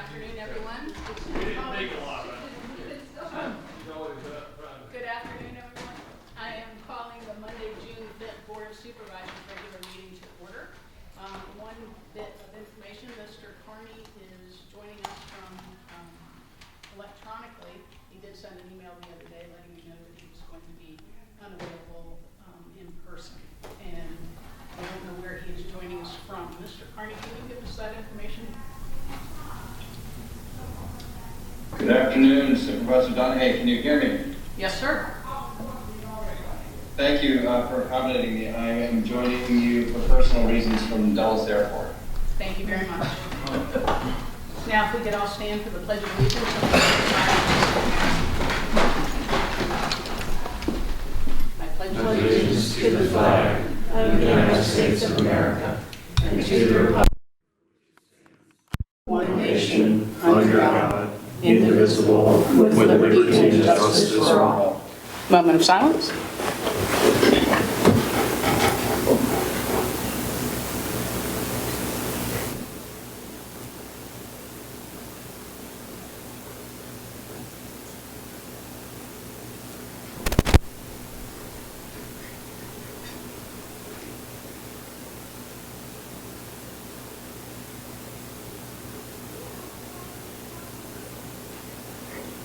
afternoon, everyone. Good afternoon, everyone. I am calling the Monday, June 5th Board of Supervisors regular meeting to order. One bit of information, Mr. Carney is joining us from electronically. He did send an email the other day letting me know that he was going to be unavailable in person. And I don't know where he is joining us from. Mr. Carney, can you give us that information? Good afternoon, Supervisor Donahue. Can you hear me? Yes, sir. Thank you for accommodating me. I am joining you for personal reasons from Dulles Airport. Thank you very much. Now, if we could all stand for the Pledge of Allegiance. I pledge allegiance to the flag of the United States of America and to the republic, one nation, under God, indivisible, with liberty and justice for all. Moment of silence.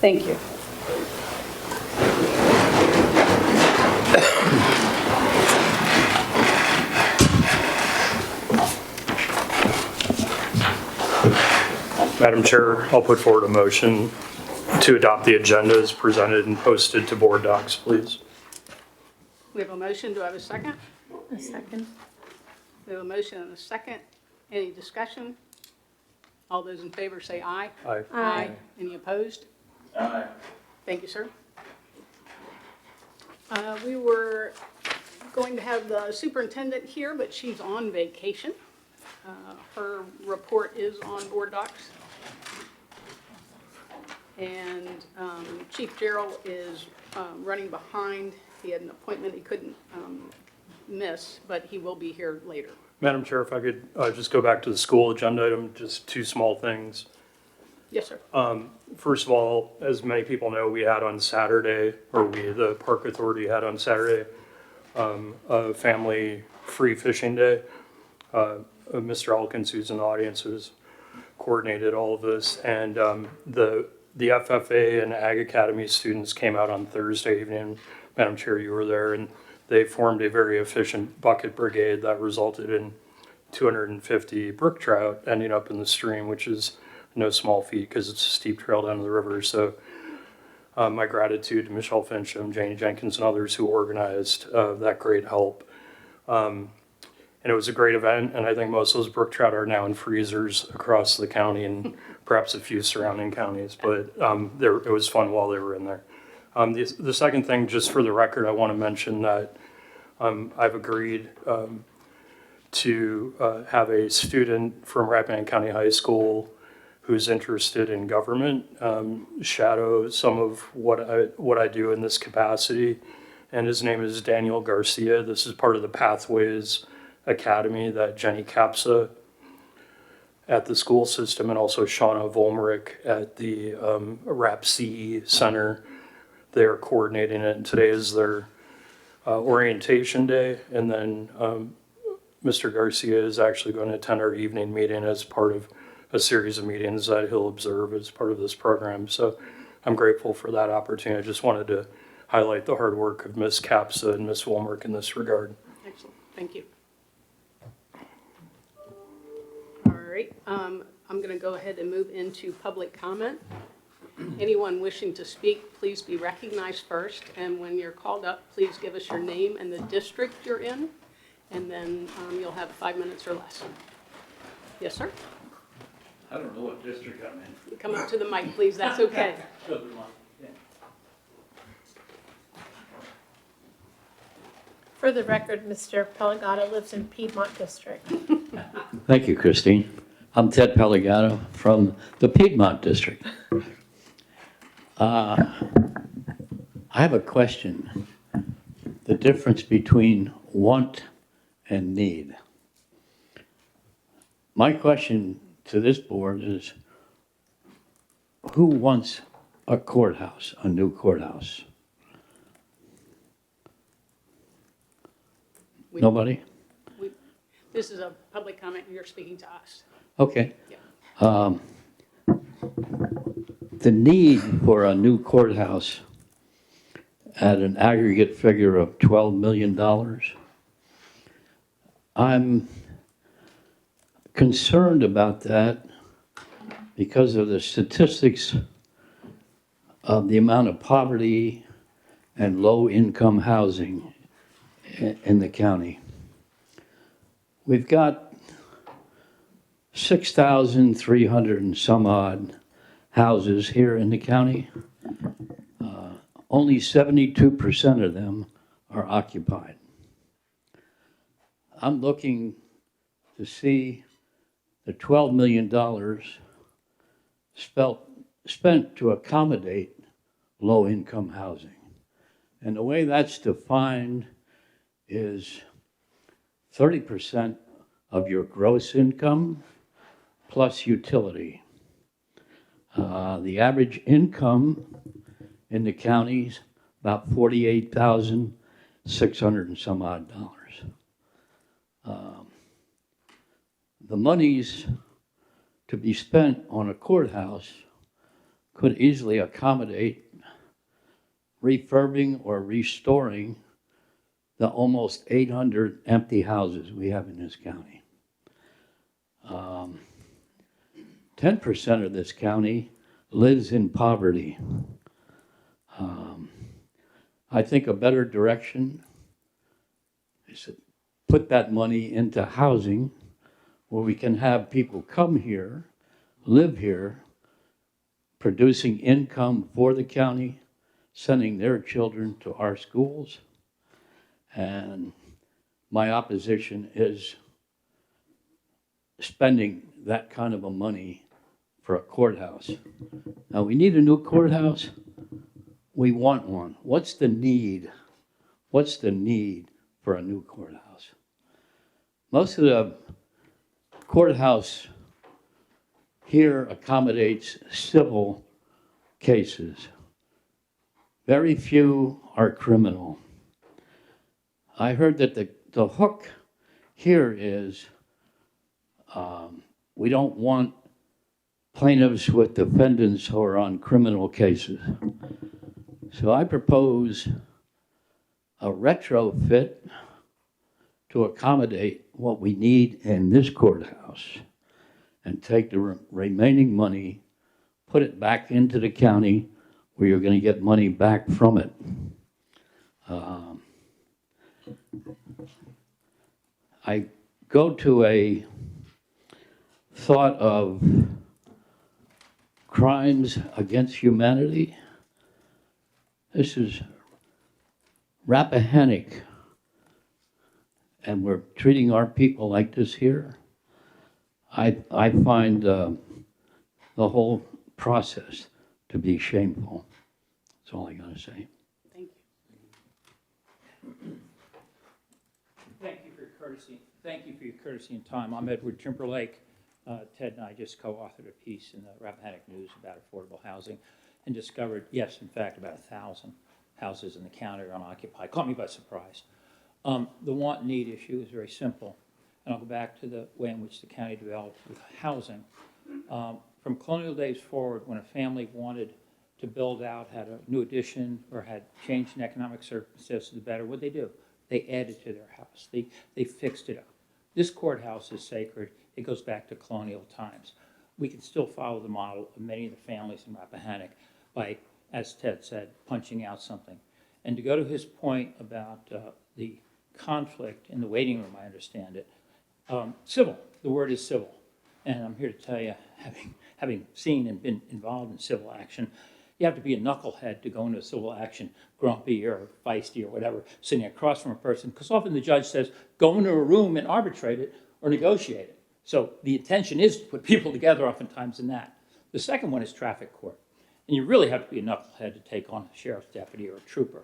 Thank you. Madam Chair, I'll put forward a motion to adopt the agenda as presented and posted to board docs, please. We have a motion. Do I have a second? A second. We have a motion and a second. Any discussion? All those in favor say aye. Aye. Aye. Any opposed? Aye. Thank you, sir. We were going to have the superintendent here, but she's on vacation. Her report is on board docs. And Chief Gerald is running behind. He had an appointment he couldn't miss, but he will be here later. Madam Chair, if I could just go back to the school agenda item, just two small things. Yes, sir. First of all, as many people know, we had on Saturday, or the Park Authority had on Saturday, a family free fishing day. Mr. Elkins, who's in the audience, has coordinated all of this. And the FFA and Ag Academy students came out on Thursday evening. Madam Chair, you were there, and they formed a very efficient bucket brigade that resulted in 250 brook trout ending up in the stream, which is no small feat because it's a steep trail down to the river. So my gratitude to Michelle Fincham, Janie Jenkins, and others who organized that great help. And it was a great event, and I think most of those brook trout are now in freezers across the county and perhaps a few surrounding counties, but it was fun while they were in there. The second thing, just for the record, I want to mention that I've agreed to have a student from Rappahannock County High School who's interested in government shadow some of what I do in this capacity, and his name is Daniel Garcia. This is part of the Pathways Academy that Jenny Capsa at the school system and also Shauna Volmerick at the RAP-CE Center. They're coordinating it, and today is their orientation day, and then Mr. Garcia is actually going to attend our evening meeting as part of a series of meetings that he'll observe as part of this program. So I'm grateful for that opportunity. I just wanted to highlight the hard work of Ms. Capsa and Ms. Volmerick in this regard. Excellent. Thank you. All right. I'm going to go ahead and move into public comment. Anyone wishing to speak, please be recognized first. And when you're called up, please give us your name and the district you're in. And then you'll have 5 minutes or less. Yes, sir? I don't know what district I'm in. Come up to the mic, please. That's okay. For the record, Mr. Pellegato lives in Piedmont District. Thank you, Christine. I'm Ted Pellegato from the Piedmont District. I have a question. The difference between want and need. My question to this board is, who wants a courthouse, a new courthouse? We- Nobody? This is a public comment, and you're speaking to us. Okay. Yeah. The need for a new courthouse at an aggregate figure of $12 million. I'm concerned about that because of the statistics of the amount of poverty and low-income housing in the county. We've got 6,300 and some odd houses here in the county. Only 72% of them are occupied. I'm looking to see the $12 million spent to accommodate low-income housing. And the way that's defined is 30% of your gross income plus utility. The average income in the county's about $48,600 and some odd dollars. The monies to be spent on a courthouse could easily accommodate refurbing or restoring the almost 800 empty houses we have in this county. 10% of this county lives in poverty. I think a better direction is to put that money into housing where we can have people come here, live here, producing income for the county, sending their children to our schools. And my opposition is spending that kind of a money for a courthouse. Now, we need a new courthouse. We want one. What's the need? What's the need for a new courthouse? Most of the courthouse here accommodates civil cases. Very few are criminal. I heard that the hook here is we don't want plaintiffs with defendants who are on criminal cases. So I propose a retrofit to accommodate what we need in this courthouse and take the remaining money, put it back into the county where you're going to get money back from it. I go to a thought of crimes against humanity. This is Rappahannock, and we're treating our people like this here. I find the whole process to be shameful. That's all I got to say. Thank you. Thank you for your courtesy. Thank you for your courtesy and time. I'm Edward Timberlake. Ted and I just co-authored a piece in the Rappahannock News about affordable housing and discovered, yes, in fact, about 1,000 houses in the county are unoccupied. Caught me by surprise. The want-need issue is very simple. And I'll go back to the way in which the county developed with housing. From colonial days forward, when a family wanted to build out, had a new addition, or had changed in economic circumstances to the better, what did they do? They added to their house. They fixed it up. This courthouse is sacred. It goes back to colonial times. We can still follow the model of many of the families in Rappahannock by, as Ted said, punching out something. And to go to his point about the conflict in the waiting room, I understand it. Civil, the word is civil. And I'm here to tell you, having seen and been involved in civil action, you have to be a knucklehead to go into a civil action, grumpy or feisty or whatever, sitting across from a person, because often the judge says, go into a room and arbitrate it or negotiate it. So the intention is to put people together oftentimes in that. The second one is traffic court. And you really have to be a knucklehead to take on a sheriff's deputy or a trooper.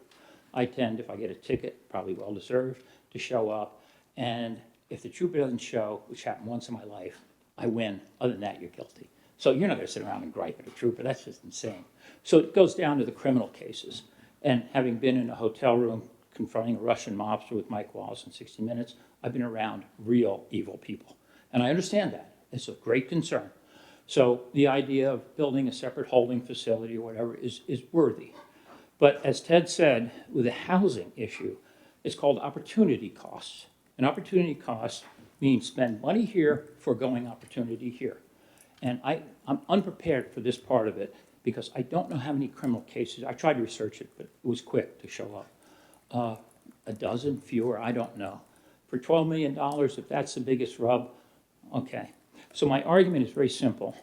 I tend, if I get a ticket, probably well-deserved, to show up. And if the trooper doesn't show, which happened once in my life, I win. Other than that, you're guilty. So you're not gonna sit around and gripe at a trooper, that's just insane. So it goes down to the criminal cases. And having been in a hotel room confronting a Russian mobster with Mike Wallace in 60 Minutes, I've been around real evil people. And I understand that. It's of great concern. So the idea of building a separate holding facility or whatever is worthy. But as Ted said, with the housing issue, it's called opportunity costs. And opportunity costs means spend money here, foregoing opportunity here. And I'm unprepared for this part of it because I don't know how many criminal cases, I tried to research it, but it was quick to show up. A dozen, fewer, I don't know. For $12 million, if that's the biggest rub, okay. So my argument is very simple.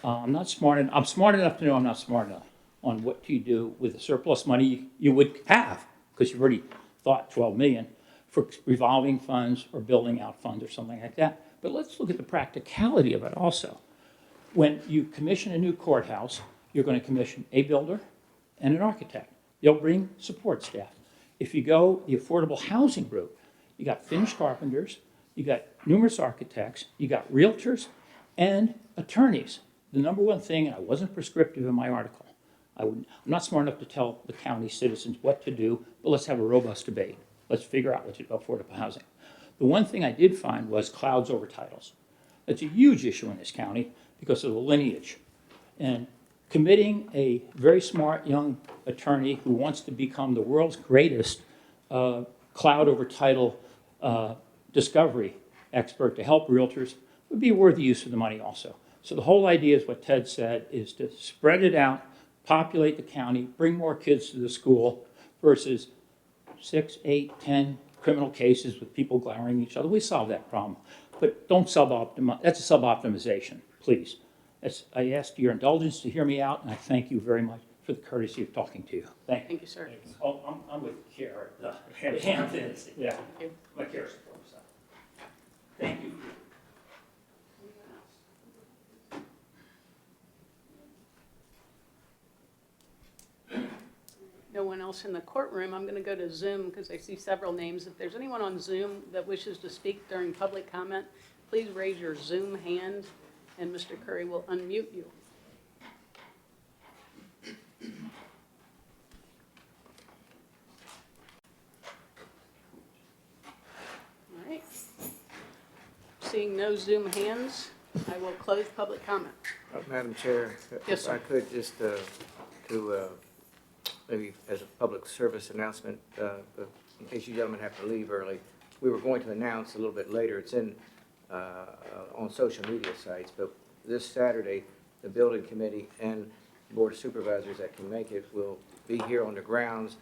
I'm smart enough to know I'm not smart enough on what do you do with the surplus money you would have, because you've already thought 12 million for revolving funds or building out funds or something like that. But let's look at the practicality of it also. When you commission a new courthouse, you're going to commission a builder and an architect. They'll bring support staff. If you go the affordable housing route, you got finished carpenters, you got numerous architects, you got realtors and attorneys. The number one thing, and I wasn't prescriptive in my article, I'm not smart enough to tell the county citizens what to do, but let's have a robust debate. Let's figure out what to do about affordable housing. The one thing I did find was clouds over titles. That's a huge issue in this county because of the lineage. And committing a very smart young attorney who wants to become the world's greatest cloud over title discovery expert to help realtors would be a worthy use of the money also. So the whole idea is what Ted said, is to spread it out, populate the county, bring more kids to the school versus 6, 8, 10 criminal cases with people glowering at each other. We solve that problem. But don't sub-optimize. That's a sub-optimization, please. I ask your indulgence to hear me out, and I thank you very much for the courtesy of talking to you. Thank you. Thank you, sir. Oh, I'm with Care, the Hamptons, yeah. Thank you. My Care support, so. Thank you. No one else in the courtroom. I'm going to go to Zoom because I see several names. If there's anyone on Zoom that wishes to speak during public comment, please raise your Zoom hand and Mr. Curry will unmute you. All right. Seeing no Zoom hands, I will close public comment. Madam Chair, Yes, if sir. I could just maybe as a public service announcement, in case you gentlemen have to leave early, we were going to announce a little bit later, it's on social media sites, but this Saturday, the building committee and board of supervisors that can make it will be here on the grounds.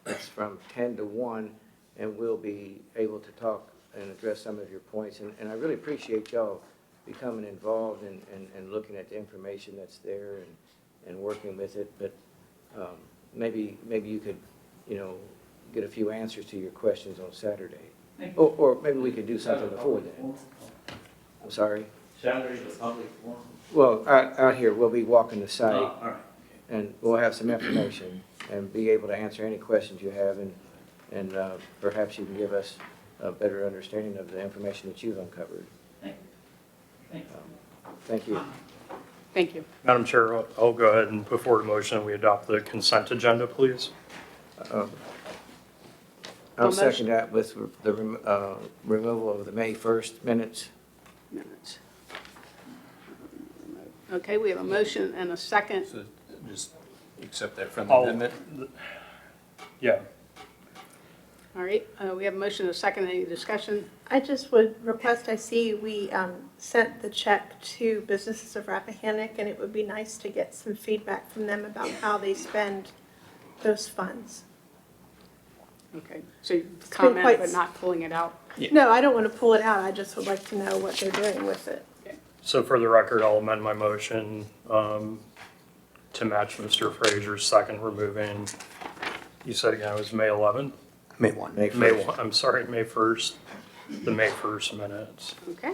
It's from 10 to 1, and we'll be able to talk and address some of your points. And I really appreciate y'all becoming involved and looking at the information that's there and working with it. But maybe you could, get a few answers to your questions on Saturday. Or maybe we could do something before then. I'm sorry? Saturday, the public forum? Well, out here, we'll be walking the site, All right. and we'll have some information and be able to answer any questions you have, and perhaps you can give us a better understanding of the information that you've uncovered. Thank you. Thank you. Madam Chair, I'll go ahead and put forward a motion that we adopt the consent agenda, please. I'll second that with the removal of the May 1st minutes. Okay, we have a motion and a second. So just accept that friendly I'll- amendment? Yeah. All right, we have a motion and a second. Any discussion? I just would request, I see we sent the check to businesses of Rappahannock, and it would be nice to get some feedback from them about how they spend those funds. Okay, so you comment quite but not pulling it out? No, I don't want to pull it out, I just would like to know what they're doing with it. So for the record, I'll amend my motion to match Mr. Frazier's second, removing, you said again, it was May 11th? May 1. May May 1st. 1, I'm sorry, May 1st, the May 1st minutes. Okay.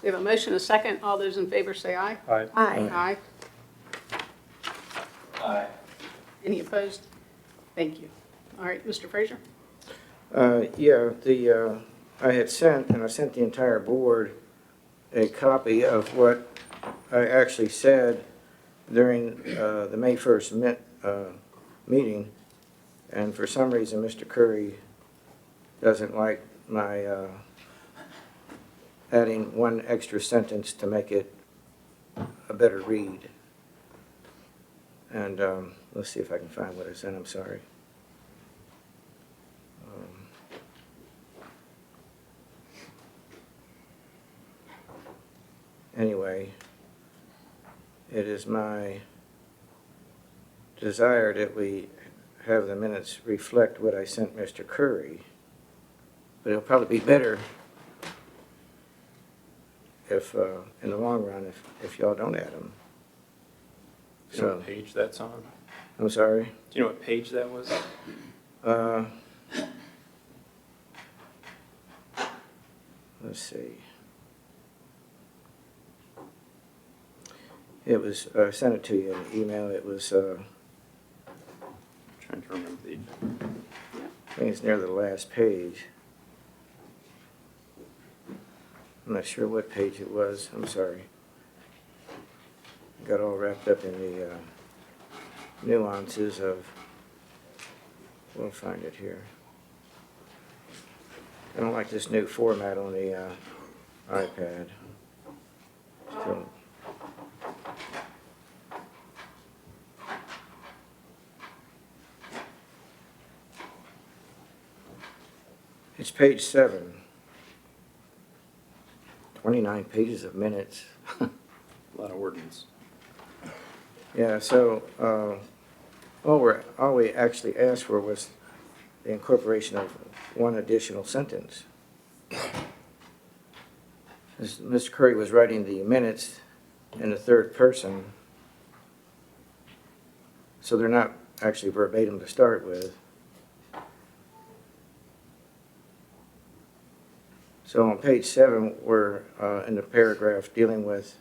We have a motion, a second. All those in favor say aye. Aye. Aye. Aye. Any opposed? Thank you. All right, Mr. Frazier? I had sent, and I sent the entire board a copy of what I actually said during the May 1st meeting, and for some reason Mr. Curry doesn't like my adding one extra sentence to make it a better read. And let's see if I can find what I said. I'm sorry. Anyway, it is my desire that we have the minutes reflect what I sent Mr. Curry, but it'll probably be better if, in the long run, if y'all don't add them. Do you know So, what page that's on? I'm sorry. Do you know what page that was? Let's see. It was, I sent it to you in email. It was, I'm trying to remember the. I think it's near the last page. I'm not sure what page it was. I'm sorry. Got all wrapped up in the nuances of, we'll find it here. I don't like this new format on the iPad. So, it's page 7. 29 pages of minutes. A lot of ordinance. Yeah, so all we actually asked for was the incorporation of one additional sentence. As Mr. Curry was writing the minutes in the third person, so they're not actually verbatim to start with. So on page 7, we're in the paragraph dealing with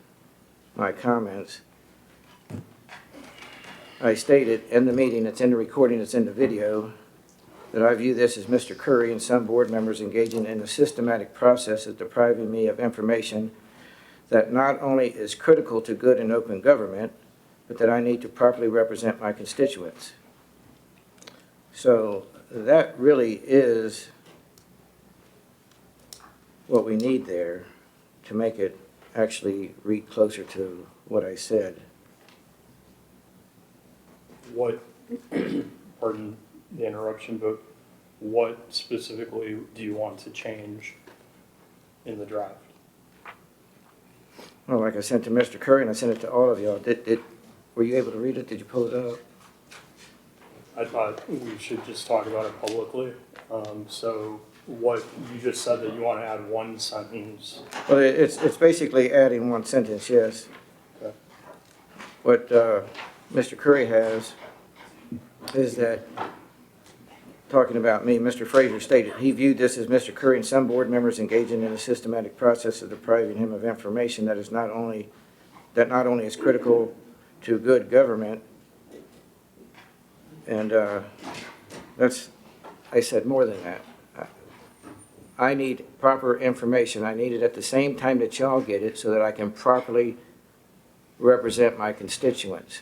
my comments. I stated in the meeting, it's in the recording, it's in the video, that I view this as Mr. Curry and some board members engaging in a systematic process of depriving me of information that not only is critical to good and open government, but that I need to properly represent my constituents. So that really is what we need there to make it actually read closer to what I said. What, pardon the interruption, but what specifically do you want to change in the draft? Well, like I sent to Mr. Curry and I sent it to all of y'all. Were you able to read it? Did you pull it up? I thought we should just talk about it publicly. So what, you just said that you want to add one sentence. Well, it's basically adding one sentence, yes. Okay. What Mr. Curry has is that, talking about me, Mr. Frazier stated he viewed this as Mr. Curry and some board members engaging in a systematic process of depriving him of information that not only is critical to good government, and I said more than that. I need proper information. I need it at the same time that y'all get it so that I can properly represent my constituents.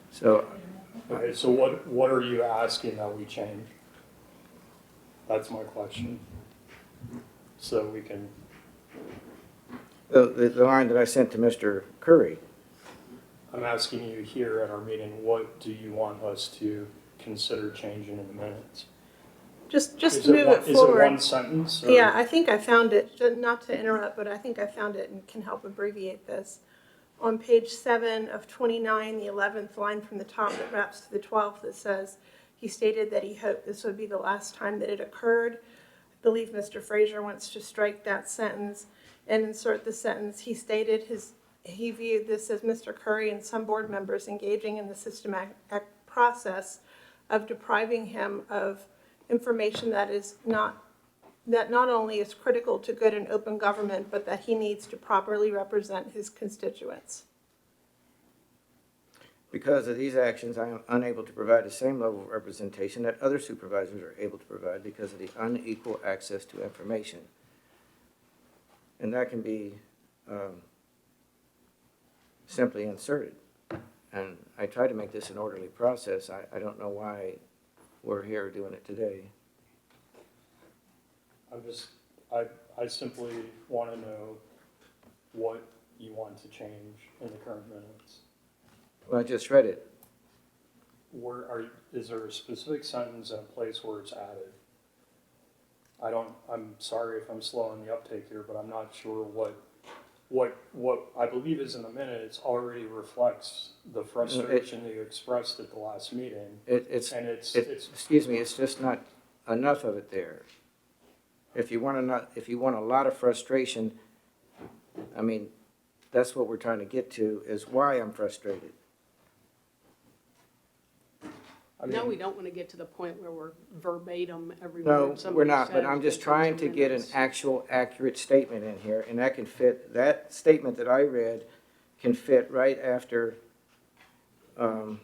So, Okay, so what are you asking that we change? That's my question. So we can, the line that I sent to Mr. Curry, I'm asking you here at our meeting, what do you want us to consider changing in the minutes? Just Is move it Is it forward. one sentence? Or? Yeah, I think I found it, not to interrupt, but I think I found it and can help abbreviate this. On page 7 of 29, the 11th line from the top that wraps to the 12th, it says, he stated that he hoped this would be the last time that it occurred. I believe Mr. Frazier wants to strike that sentence and insert the sentence, he stated he viewed this as Mr. Curry and some board members engaging in the systematic process of depriving him of information that not only is critical to good and open government, but that he needs to properly represent his constituents. because of these actions, I am unable to provide the same level of representation that other supervisors are able to provide because of the unequal access to information. And that can be simply inserted. And I tried to make this an orderly process. I don't know why we're here doing it today. I simply want to know what you want to change in the current minutes. Well, I just read it. Is there a specific sentence in a place where it's added? I'm sorry if I'm slow on the uptake here, but I'm not sure what I believe is in the minutes already reflects the frustration that you expressed at the last meeting. Excuse me, it's just not enough of it there. If you want a lot of frustration, I mean, that's what we're trying to get to, is why I'm frustrated. No, we don't want to get to the point where we're verbatim every No, word somebody we're not, but says I'm just goes trying into to get an minutes. actual accurate statement in here, and that can fit, that statement that I read can fit right after, that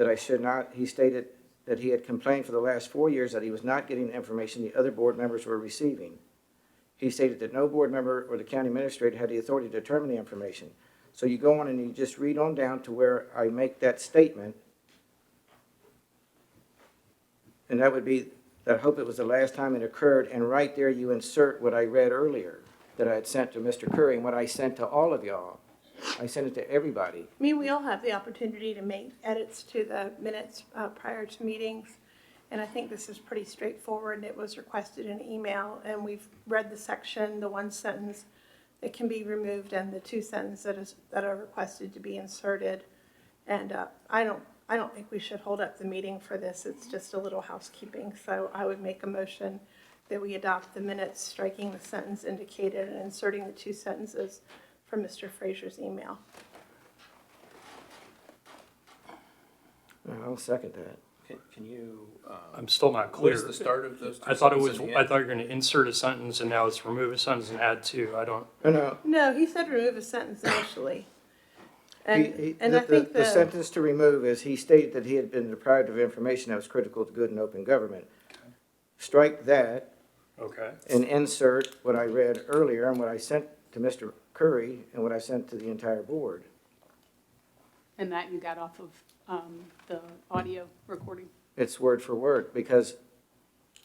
I should not, he stated that he had complained for the last 4 years that he was not getting the information the other board members were receiving. He stated that no board member or the county administrator had the authority to determine the information. So you go on and you just read on down to where I make that statement. And that would be, I hope it was the last time it occurred, and right there you insert what I read earlier that I had sent to Mr. Curry and what I sent to all of y'all. I sent it to everybody. I mean, we all have the opportunity to make edits to the minutes prior to meetings, and I think this is pretty straightforward. It was requested in email, and we've read the section, the one sentence that can be removed, and the two sentences that are requested to be inserted. And I don't think we should hold up the meeting for this. It's just a little housekeeping. So I would make a motion that we adopt the minutes, striking the sentence indicated and inserting the two sentences from Mr. Frazier's email. I'll second that. Can you, I'm still not what clear. is the start of those two I thought sentences in the I end? thought you were going to insert a sentence and now it's remove a sentence and add two. I don't. No, No, he said remove a sentence initially. And the I think the sentence to remove is, he stated that he had been deprived of information that was critical to good and open government. Strike that Okay. and insert what I read earlier and what I sent to Mr. Curry and what I sent to the entire board. And that you got off of the audio recording. It's word for word,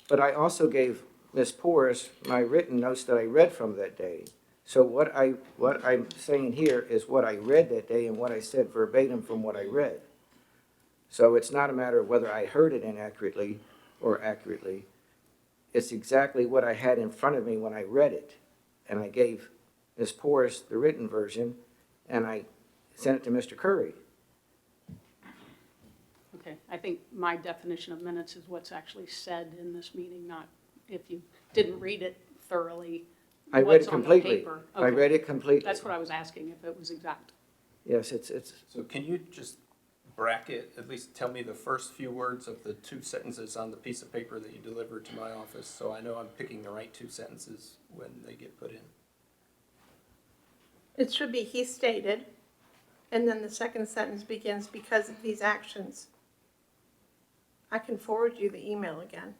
but I also gave Ms. Porras my written notes that I read from that day. So what I'm saying here is what I read that day and what I said verbatim from what I read. So it's not a matter of whether I heard it inaccurately or accurately. It's exactly what I had in front of me when I read it. And I gave Ms. Porras the written version, and I sent it to Mr. Curry. Okay, I think my definition of minutes is what's actually said in this meeting, not if you didn't read it thoroughly. I read what's it on the completely. paper. I Okay. read it completely. That's what I was asking, if it was exact. Yes, it's, So can you just bracket, at least tell me the first few words of the two sentences on the piece of paper that you delivered to my office, so I know I'm picking the right two sentences when they get put in? it should be he stated, and then the second sentence begins because of these actions. I can forward you the email again.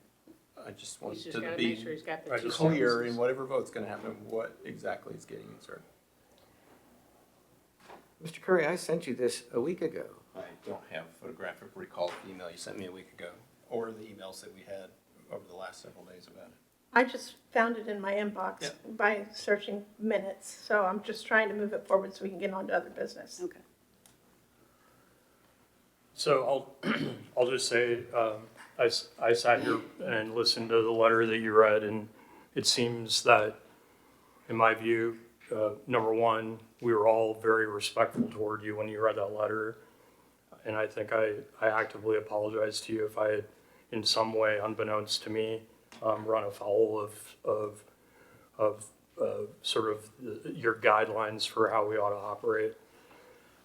I just He's want just to got to be make sure he's got the Right, two clear sentences. in whatever vote's gonna happen, what exactly is getting inserted. Mr. Curry, I sent you this a week ago. I don't have photographic recall of the email you sent me a week ago, or the emails that we had over the last several days about it. I just found it in my inbox by searching minutes, so I'm just trying to move it forward so we can get on to other business. Okay. So I'll just say, I sat here and listened to the letter that you read, and it seems that, in my view, number one, we were all very respectful toward you when you read that letter. And I think I actively apologize to you if I had, in some way, unbeknownst to me, run afoul of sort of your guidelines for how we ought to operate.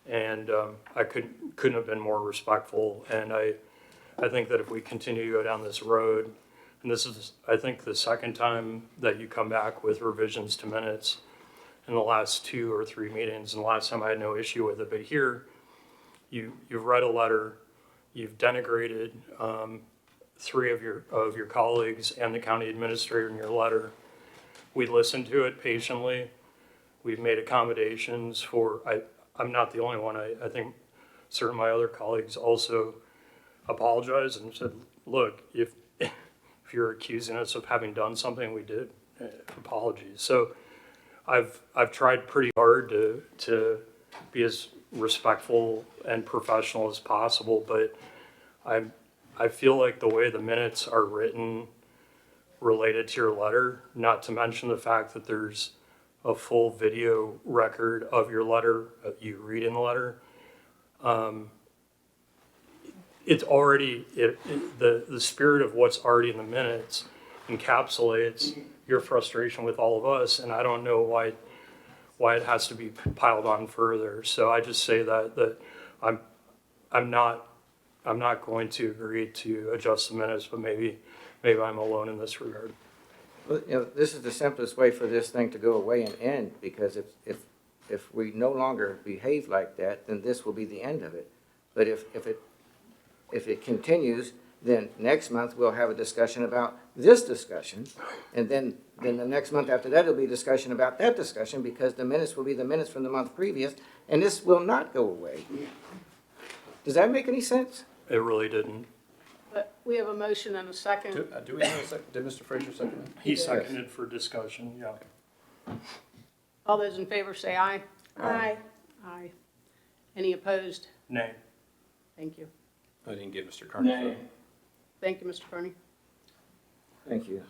And I couldn't have been more respectful. And I think that if we continue to go down this road, and this is, I think, the second time that you come back with revisions to minutes in the last 2 or 3 meetings, and the last time I had no issue with it, but here, you've read a letter, you've denigrated 3 of your colleagues and the county administrator in your letter. We listened to it patiently. We've made accommodations for, I'm not the only one. I think certain of my other colleagues also apologized and said, look, if you're accusing us of having done something we did, apologies. So I've tried pretty hard to be as respectful and professional as possible, but I feel like the way the minutes are written related to your letter, not to mention the fact that there's a full video record of your letter, you reading the letter. It's already, the spirit of what's already in the minutes encapsulates your frustration with all of us, and I don't know why it has to be piled on further. So I just say that I'm not going to agree to adjust the minutes, but maybe I'm alone in this regard. Well, this is the simplest way for this thing to go away and end, because if we no longer behave like that, then this will be the end of it. But if it continues, then next month we'll have a discussion about this discussion, and then the next month after that, it'll be discussion about that discussion, because the minutes will be the minutes from the month previous, and this will not go away. Does that make any sense? It really didn't. But we have a motion and a second. Do we have a second? Did Mr. Frazier second it? He seconded for discussion, yeah. All those in favor say aye. Aye. Aye. Any opposed? Nay. Thank you. I didn't get Mr. Carney's Nay. vote. Thank you, Mr. Carney. Thank you.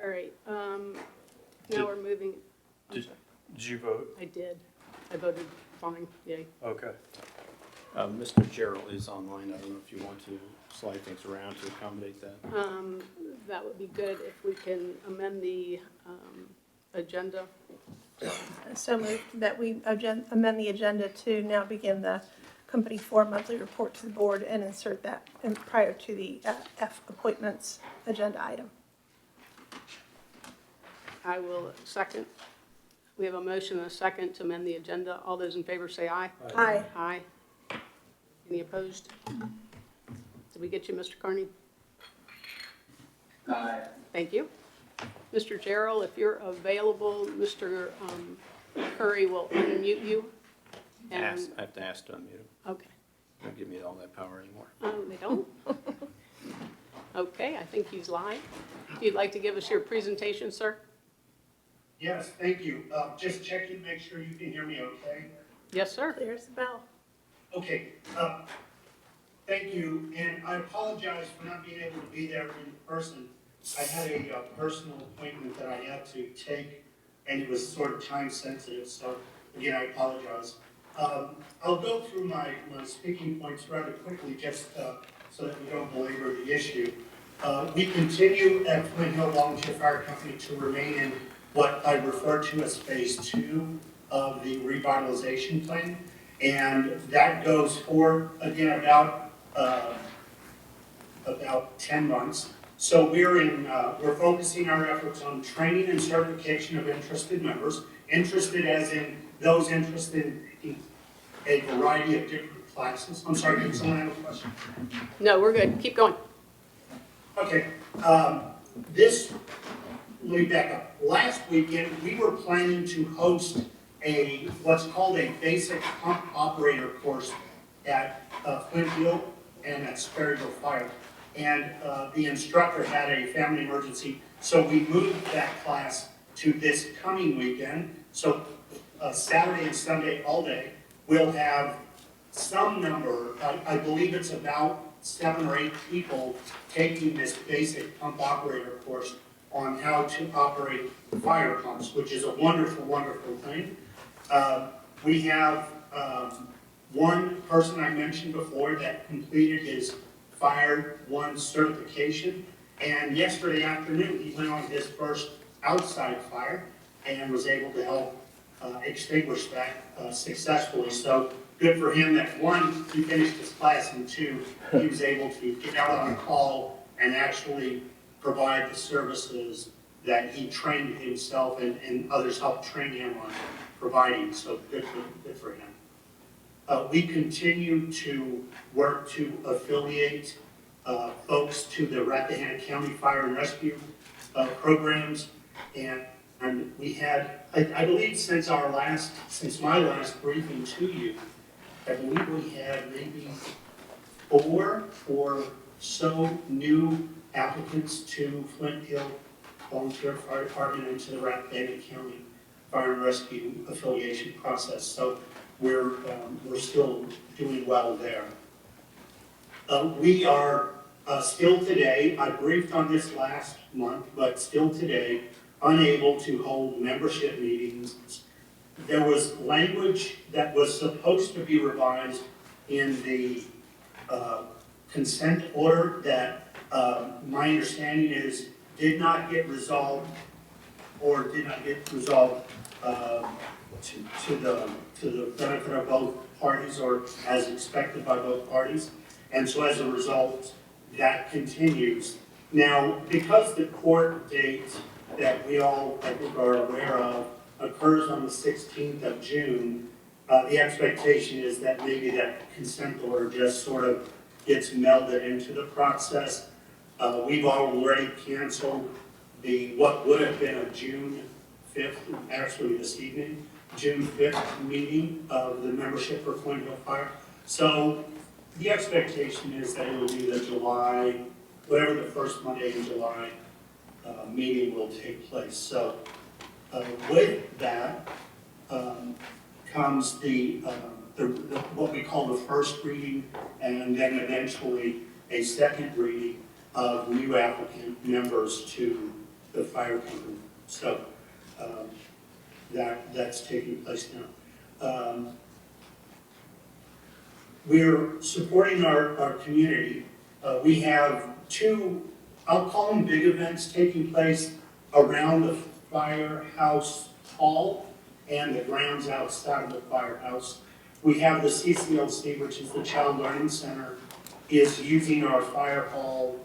All right, now we're moving. I'm Did sorry. did you vote? I did. I voted fine, yay. Okay. Mr. Gerald is online. I don't know if you want to slide things around to accommodate that. That would be good if we can amend the agenda. So moved that we amend the agenda to now begin the company 4 monthly report to the board and insert that in prior to the F appointments agenda item. I will second. We have a motion and a second to amend the agenda. All those in favor say aye. Aye. Aye. Any opposed? Did we get you, Mr. Carney? Aye. Thank you. Mr. Gerald, if you're available, Mr. Curry will unmute you. And- I have to ask to unmute him. Okay. Don't give me all that power anymore. They don't? Okay, I think he's live. If you'd like to give us your presentation, sir? Yes, thank you. Just checking, make sure you can hear me okay. Yes, sir. Clears the bell. Okay, thank you, and I apologize for not being able to be there in person. I had a personal appointment that I had to take, and it was sort of time sensitive, so again, I apologize. I'll go through my speaking points rather quickly, just so that we don't belabor the issue. We continue at Flint Hill Volunteer Fire Company to remain in what I refer to as phase 2 of the revitalization plan. And that goes for, again, about 10 months. So we're focusing our efforts on training and certification of interested members, interested as in those interested in a variety of different classes. I'm sorry, did someone have a question? No, we're good. Keep going. Okay, let me back up. Last weekend, we were planning to host what's called a basic pump operator course at Flint Hill and at Sperryville Fire. And the instructor had a family emergency, so we moved that class to this coming weekend. So Saturday and Sunday all day, we'll have some number, I believe it's about 7 or 8 people taking this basic pump operator course on how to operate fire pumps, which is a wonderful, wonderful thing. We have one person I mentioned before that completed his Fire 1 certification, and yesterday afternoon he went on his first outside fire and was able to help extinguish that successfully. So good for him that 1, he finished his class, and 2, he was able to get out on a call and actually provide the services that he trained himself and others helped train him on providing. So good for him. We continue to work to affiliate folks to the Rappahannock County Fire and Rescue programs, and And we had, I believe since my last briefing to you, I believe we had maybe 4 or so new applicants to Flint Hill Volunteer Fire Department and to the Rappahannock County Fire and Rescue affiliation process. So we're still doing well there. We are still today, I briefed on this last month, but still today, unable to hold membership meetings. There was language that was supposed to be revised in the consent order that my understanding is did not get resolved to the benefit of both parties or as expected by both parties. And so as a result, that continues. Now, because the court date that we all, I think, are aware of occurs on the 16th of June, the expectation is that maybe that consent order just sort of gets melded into the process. We've already canceled what would have been a June 5th, actually this evening, June 5th meeting of the membership for Flint Hill Fire. So the expectation is that it will be the July, whatever the first Monday in July meeting will take place. So with that comes what we call the first reading and then eventually a second reading of new applicant members to the fire company. So that's taking place now. We're supporting our community. We have 2, I'll call them big events taking place around the firehouse hall and the grounds outside of the firehouse. We have the CCLC, which is the Child Learning Center, is using our fire hall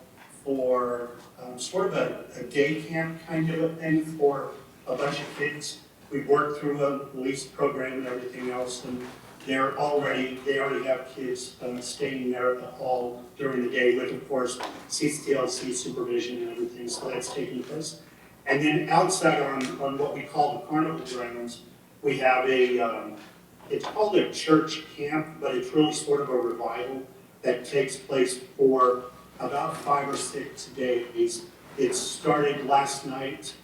for sort of a day camp kind of a thing for a bunch of kids. We've worked through a lease program and everything else, and they already have kids staying there at the hall during the day with, of course, CCLC supervision and everything, so that's taking place. And then outside on what we call the carnival grounds, we have it's called a church camp, but it's really sort of a revival that takes place for about 5 or 6 days. It started last night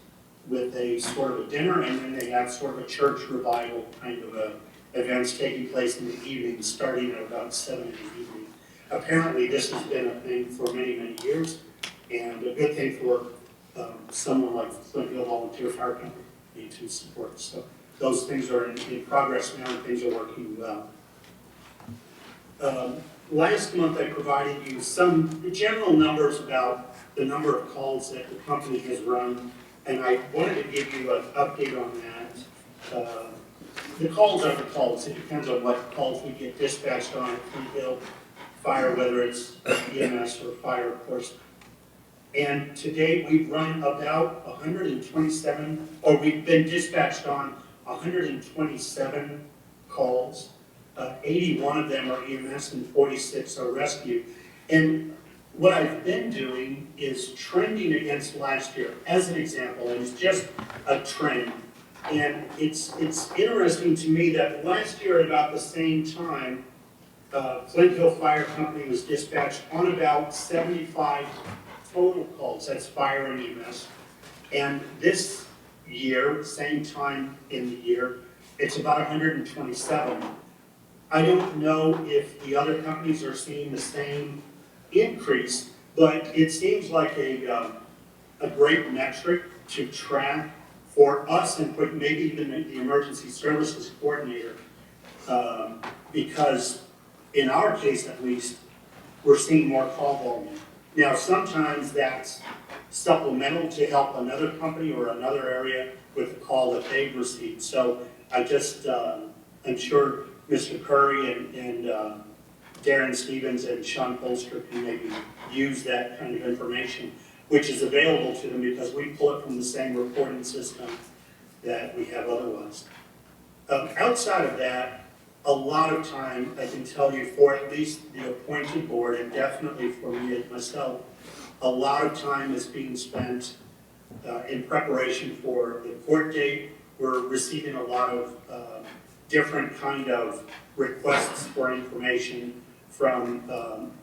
with a sort of a dinner, and then they have sort of a church revival kind of events taking place in the evening, starting at about 7 in the evening. Apparently, this has been a thing for many, many years, and a good thing for someone like Flint Hill Volunteer Fire Company to support. So those things are in progress now, and things are working well. Last month, I provided you some general numbers about the number of calls that the company has run, and I wanted to give you an update on that. The calls are the calls. It depends on what calls we get dispatched on at Flint Hill Fire, whether it's EMS or fire, of course. And to date, we've run about 127, or we've been dispatched on 127 calls. 81 of them are EMS and 46 are rescue. And what I've been doing is trending against last year. As an example, and it's just a trend. And it's interesting to me that last year at about the same time, Flint Hill Fire Company was dispatched on about 75 total calls, that's fire and EMS. And this year, same time in the year, it's about 127. I don't know if the other companies are seeing the same increase, but it seems like a great metric to track for us and put maybe even the emergency services coordinator, because in our case at least, we're seeing more call volume. Now, sometimes that's supplemental to help another company or another area with the call that they've received. So I just, I'm sure Mr. Curry and Darren Stevens and Sean Polster can maybe use that kind of information, which is available to them because we pull it from the same reporting system that we have otherwise. Outside of that, a lot of time, I can tell you, for at least the appointed board, and definitely for me and myself, a lot of time is being spent in preparation for the court date. We're receiving a lot of different kind of requests for information from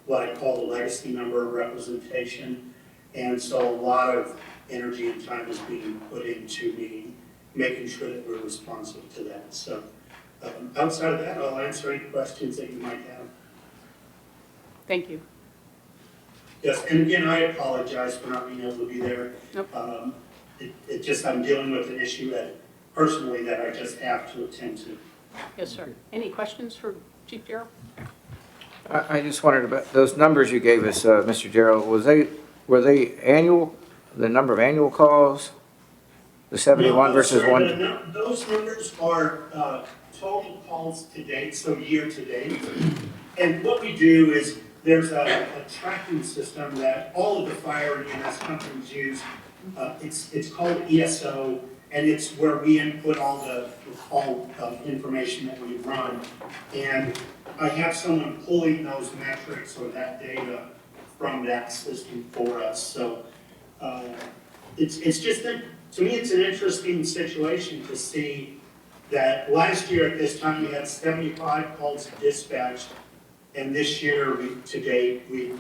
what I call the legacy member representation. And so a lot of energy and time is being put into making sure that we're responsive to that. So outside of that, I'll answer any questions that you might have. Thank you. Yes, and again, I apologize for not being able to be there. Nope. It just, I'm dealing with an issue that personally that I just have to attend to. Yes, sir. Any questions for Chief Gerald? I just wondered about those numbers you gave us, Mr. Gerald, were they annual, the number of annual calls? The 71 No, versus sir, 1? those numbers are total calls to date, so year to date. And what we do is there's a tracking system that all of the fire and EMS companies use. It's called ESO, and it's where we input all the call information that we run. And I have someone pulling those metrics or that data from that system for us. So it's just, to me, it's an interesting situation to see that last year at this time we had 75 calls dispatched, and this year to date we've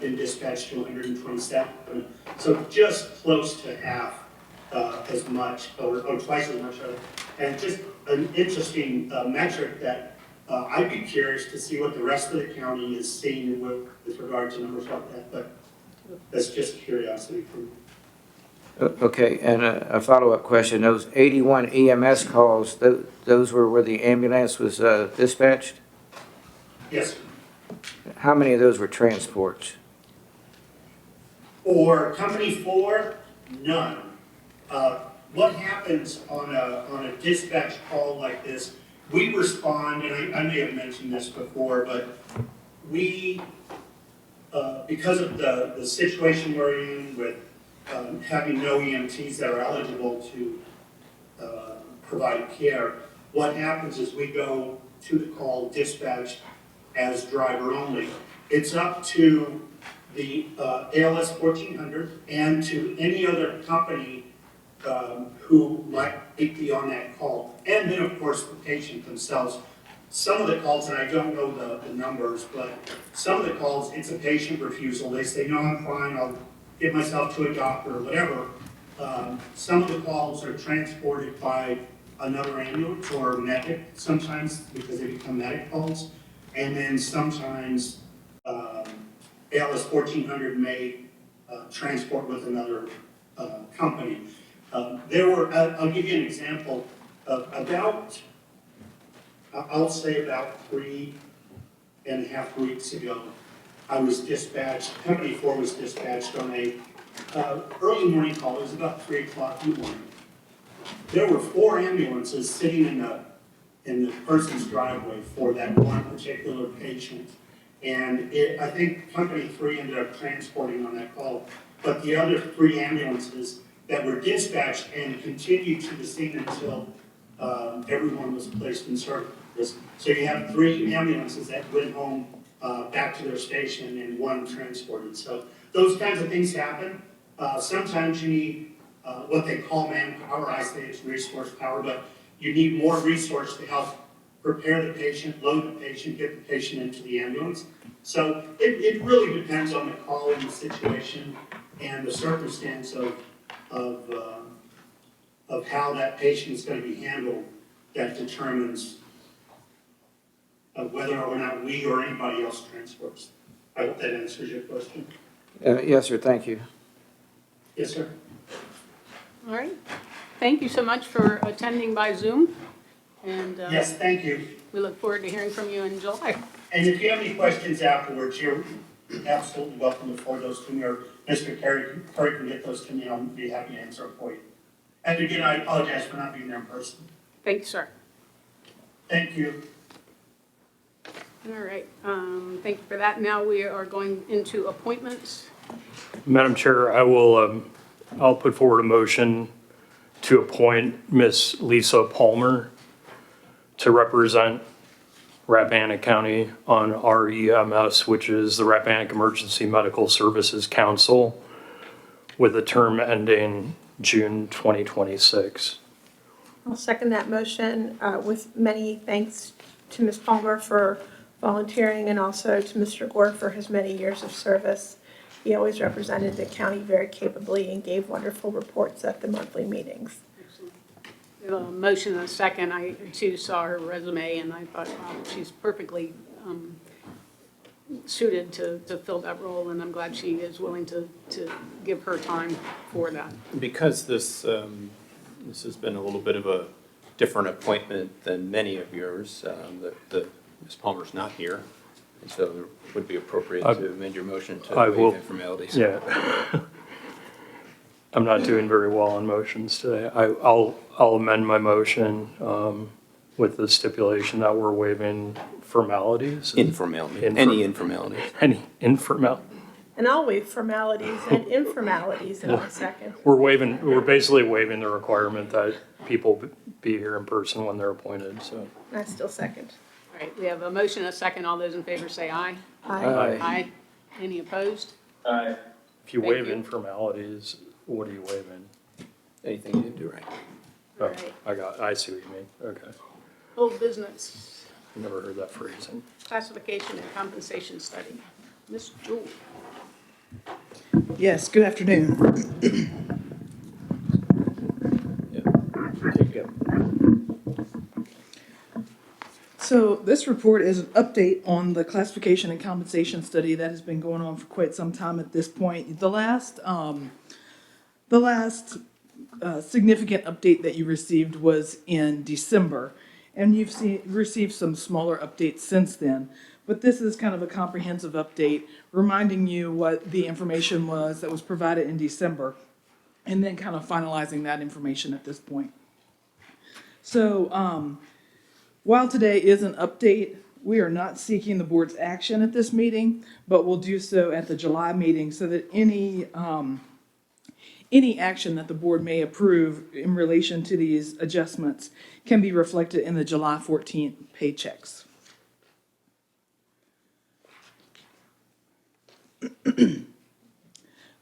been dispatched to 127. So just close to half as much, or twice as much. And just an interesting metric that I'd be curious to see what the rest of the county is seeing with regard to numbers like that. But that's just curiosity for me. Okay, and a follow-up question. Those 81 EMS calls, those were where the ambulance was dispatched? Yes, sir. How many of those were transports? For Company 4, none. What happens on a dispatch call like this, we respond, and I may have mentioned this before, but we, because of the situation we're in with having no EMTs that are eligible to provide care, what happens is we go to the call dispatched as driver only. It's up to the ALS 1400 and to any other company who might be on that call. And then, of course, the patient themselves. Some of the calls, and I don't know the numbers, but some of the calls, it's a patient refusal. They say, no, I'm fine, I'll get myself to a doctor or whatever. Some of the calls are transported by another ambulance or medic sometimes because they become medic calls. And then sometimes ALS 1400 may transport with another company. I'll give you an example of I'll say about 3.5 weeks ago, I was dispatched, Company 4 was dispatched on a early morning call. It was about 3 o'clock in the morning. There were 4 ambulances sitting in the person's driveway for that one particular patient. And I think Company 3 ended up transporting on that call. But the other 3 ambulances that were dispatched and continued to the scene until everyone was placed in service. So you have 3 ambulances that went home back to their station and 1 transported. So those kinds of things happen. Sometimes you need what they call manpower. I say it's resource power, but you need more resource to help prepare the patient, load the patient, get the patient into the ambulance. So it really depends on the call and the situation and the circumstance of how that patient is going to be handled that determines whether or not we or anybody else transports. I hope that answers your question. Yes, sir, thank you. Yes, sir. All right. Thank you so much for attending by Zoom. And Yes, thank you. we look forward to hearing from you in July. And if you have any questions afterwards, you're absolutely welcome to forward those to me, or Mr. Curry can get those to me. I'll be happy to answer for you. And again, I apologize for not being there in person. Thank you, sir. Thank you. All right. Thank you for that. Now we are going into appointments. Madam Chair, I'll put forward a motion to appoint Miss Lisa Palmer to represent Rappahannock County on REMS, which is the Rappahannock Emergency Medical Services Council, with a term ending June 2026. I'll second that motion with many thanks to Ms. Palmer for volunteering and also to Mr. Gore for his many years of service. He always represented the county very capably and gave wonderful reports at the monthly meetings. We have a motion and a second. I too saw her resume and I thought, wow, she's perfectly suited to fill that role, and I'm glad she is willing to give her time for that. Because this has been a little bit of a different appointment than many of yours, Ms. Palmer's not here, and so it would be appropriate to amend your motion to I will- waive informalities. Yeah. I'm not doing very well on motions today. I'll amend my motion with the stipulation that we're waiving formalities. Informality, any informality. Any informal. And I'll waive formalities and informalities in a second. We're basically waiving the requirement that people be here in person when they're appointed, so. I still second. All right, we have a motion and a second. All those in favor say aye. Aye. Aye. Any opposed? If you Thank waive you. informalities, what are you waiving? Anything you didn't do right. All Oh, right. I see what you mean, okay. Old business, Never heard that phrasing. classification and compensation study. Ms. Jewell. Yes, good afternoon. There you go. So this report is an update on the classification and compensation study that has been going on for quite some time at this point. The last significant update that you received was in December, and you've received some smaller updates since then. But this is kind of a comprehensive update, reminding you what the information was that was provided in December, and then kind of finalizing that information at this point. So, while today is an update, we are not seeking the board's action at this meeting, but we'll do so at the July meeting so that any action that the board may approve in relation to these adjustments can be reflected in the July 14th paychecks.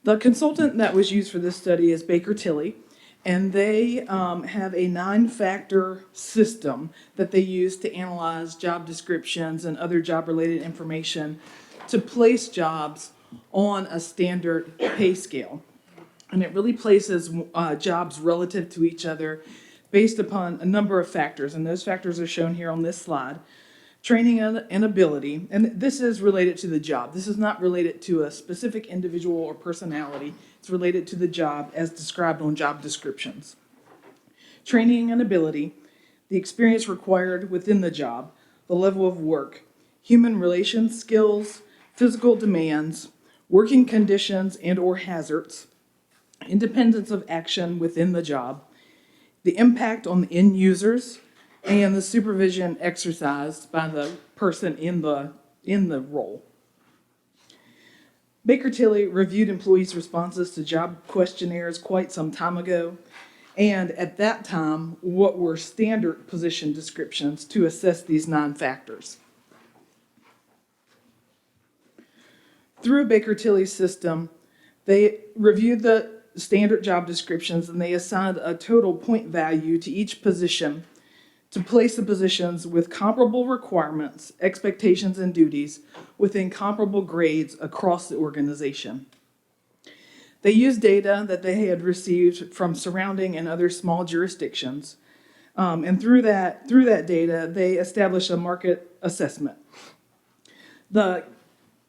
The consultant that was used for this study is Baker Tilly, and they have a 9-factor system that they use to analyze job descriptions and other job-related information to place jobs on a standard pay scale. And it really places jobs relative to each other based upon a number of factors, and those factors are shown here on this slide. Training and ability, and this is related to the job. This is not related to a specific individual or personality. It's related to the job as described on job descriptions. Training and ability, the experience required within the job, the level of work, human relations skills, physical demands, working conditions and or hazards, independence of action within the job, the impact on the end users, and the supervision exercised by the person in the role. Baker Tilly reviewed employees' responses to job questionnaires quite some time ago, and at that time, what were standard position descriptions to assess these 9 factors. Through Baker Tilly's system, they reviewed the standard job descriptions and they assigned a total point value to each position to place the positions with comparable requirements, expectations, and duties within comparable grades across the organization. They used data that they had received from surrounding and other small jurisdictions, and through that data, they established a market assessment. The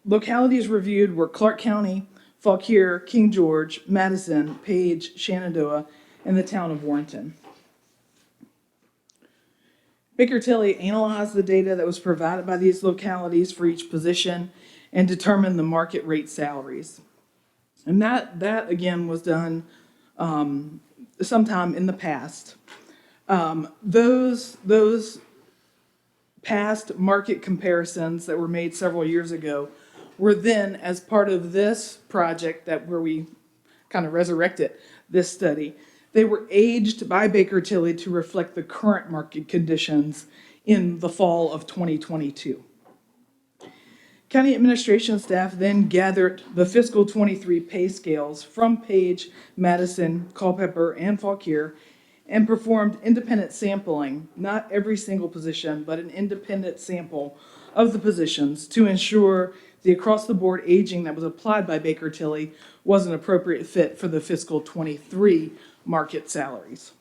localities reviewed were Clark County, Fauquier, King George, Madison, Page, Shenandoah, and the town of Warrenton. Baker Tilly analyzed the data that was provided by these localities for each position and determined the market rate salaries. And that again was done sometime in the past. Those past market comparisons that were made several years ago were then, as part of this project where we kind of resurrected this study, they were aged by Baker Tilly to reflect the current market conditions in the fall of 2022. County administration staff then gathered the fiscal '23 pay scales from Page, Madison, Culpeper, and Fauquier, and performed independent sampling, not every single position, but an independent sample of the positions to ensure the across-the-board aging that was applied by Baker Tilly was an appropriate fit for the fiscal '23 market salaries.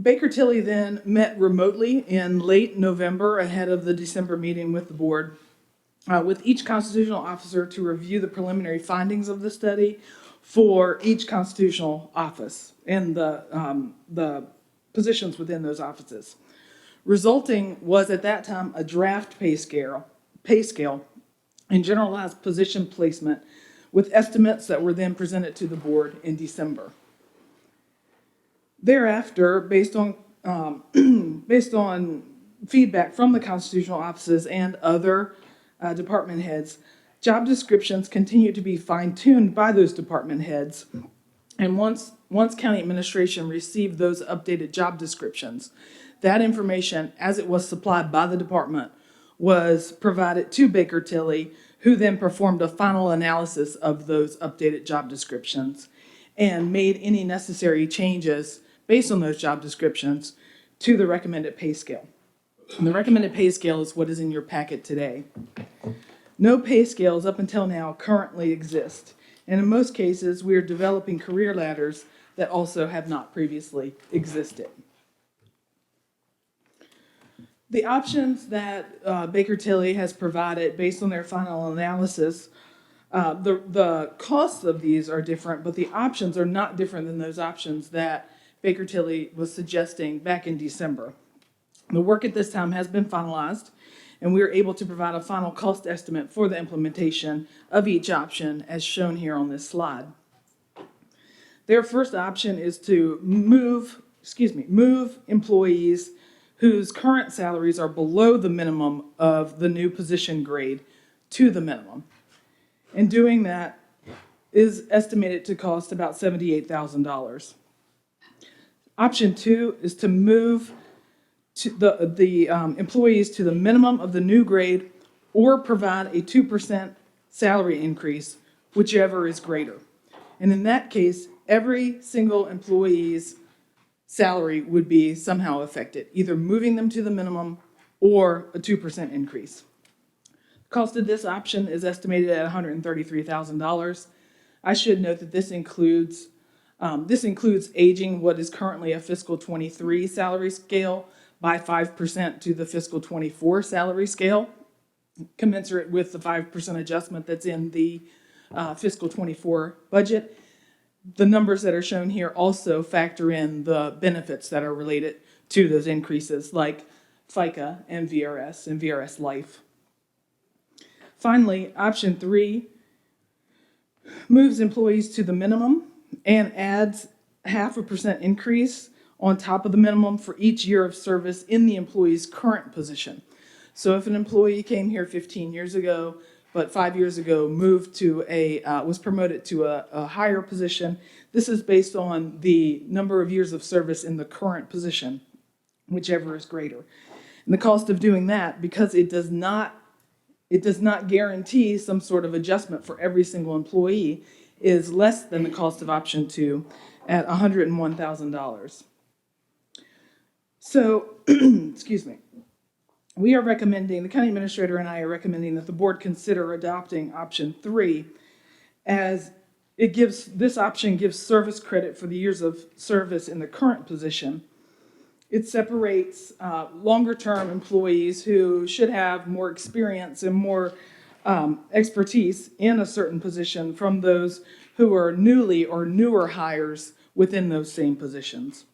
Baker Tilly then met remotely in late November ahead of the December meeting with the board, with each constitutional officer to review the preliminary findings of the study for each constitutional office and the positions within those offices. Resulting was at that time a draft pay scale and generalized position placement with estimates that were then presented to the board in December. Thereafter, based on feedback from the constitutional offices and other department heads, job descriptions continue to be fine-tuned by those department heads. And once county administration received those updated job descriptions, that information, as it was supplied by the department, was provided to Baker Tilly, who then performed a final analysis of those updated job descriptions and made any necessary changes based on those job descriptions to the recommended pay scale. And the recommended pay scale is what is in your packet today. No pay scales up until now currently exist, and in most cases, we are developing career ladders that also have not previously existed. The options that Baker Tilly has provided based on their final analysis, the costs of these are different, but the options are not different than those options that Baker Tilly was suggesting back in December. The work at this time has been finalized, and we are able to provide a final cost estimate for the implementation of each option as shown here on this slide. Their first option is to move employees whose current salaries are below the minimum of the new position grade to the minimum. And doing that is estimated to cost about $78,000. Option 2 is to move to the employees to the minimum of the new grade or provide a 2% salary increase, whichever is greater. And in that case, every single employee's salary would be somehow affected, either moving them to the minimum or a 2% increase. The cost of this option is estimated at $133,000. I should note that this includes aging what is currently a fiscal '23 salary scale by 5% to the fiscal '24 salary scale, commensurate with the 5% adjustment that's in the fiscal '24 budget. The numbers that are shown here also factor in the benefits that are related to those increases, like FICA and VRS Life. Finally, option 3 moves employees to the minimum and adds 0.5% increase on top of the minimum for each year of service in the employee's current position. So if an employee came here 15 years ago, but 5 years ago was promoted to a higher position, this is based on the number of years of service in the current position, whichever is greater. And the cost of doing that, because it does not guarantee some sort of adjustment for every single employee, is less than the cost of option 2 at $101,000. So, excuse me. The county administrator and I are recommending that the board consider adopting option 3, as this option gives service credit for the years of service in the current position. It separates longer-term employees who should have more experience and more expertise in a certain position from those who are newly or newer hires within those same positions.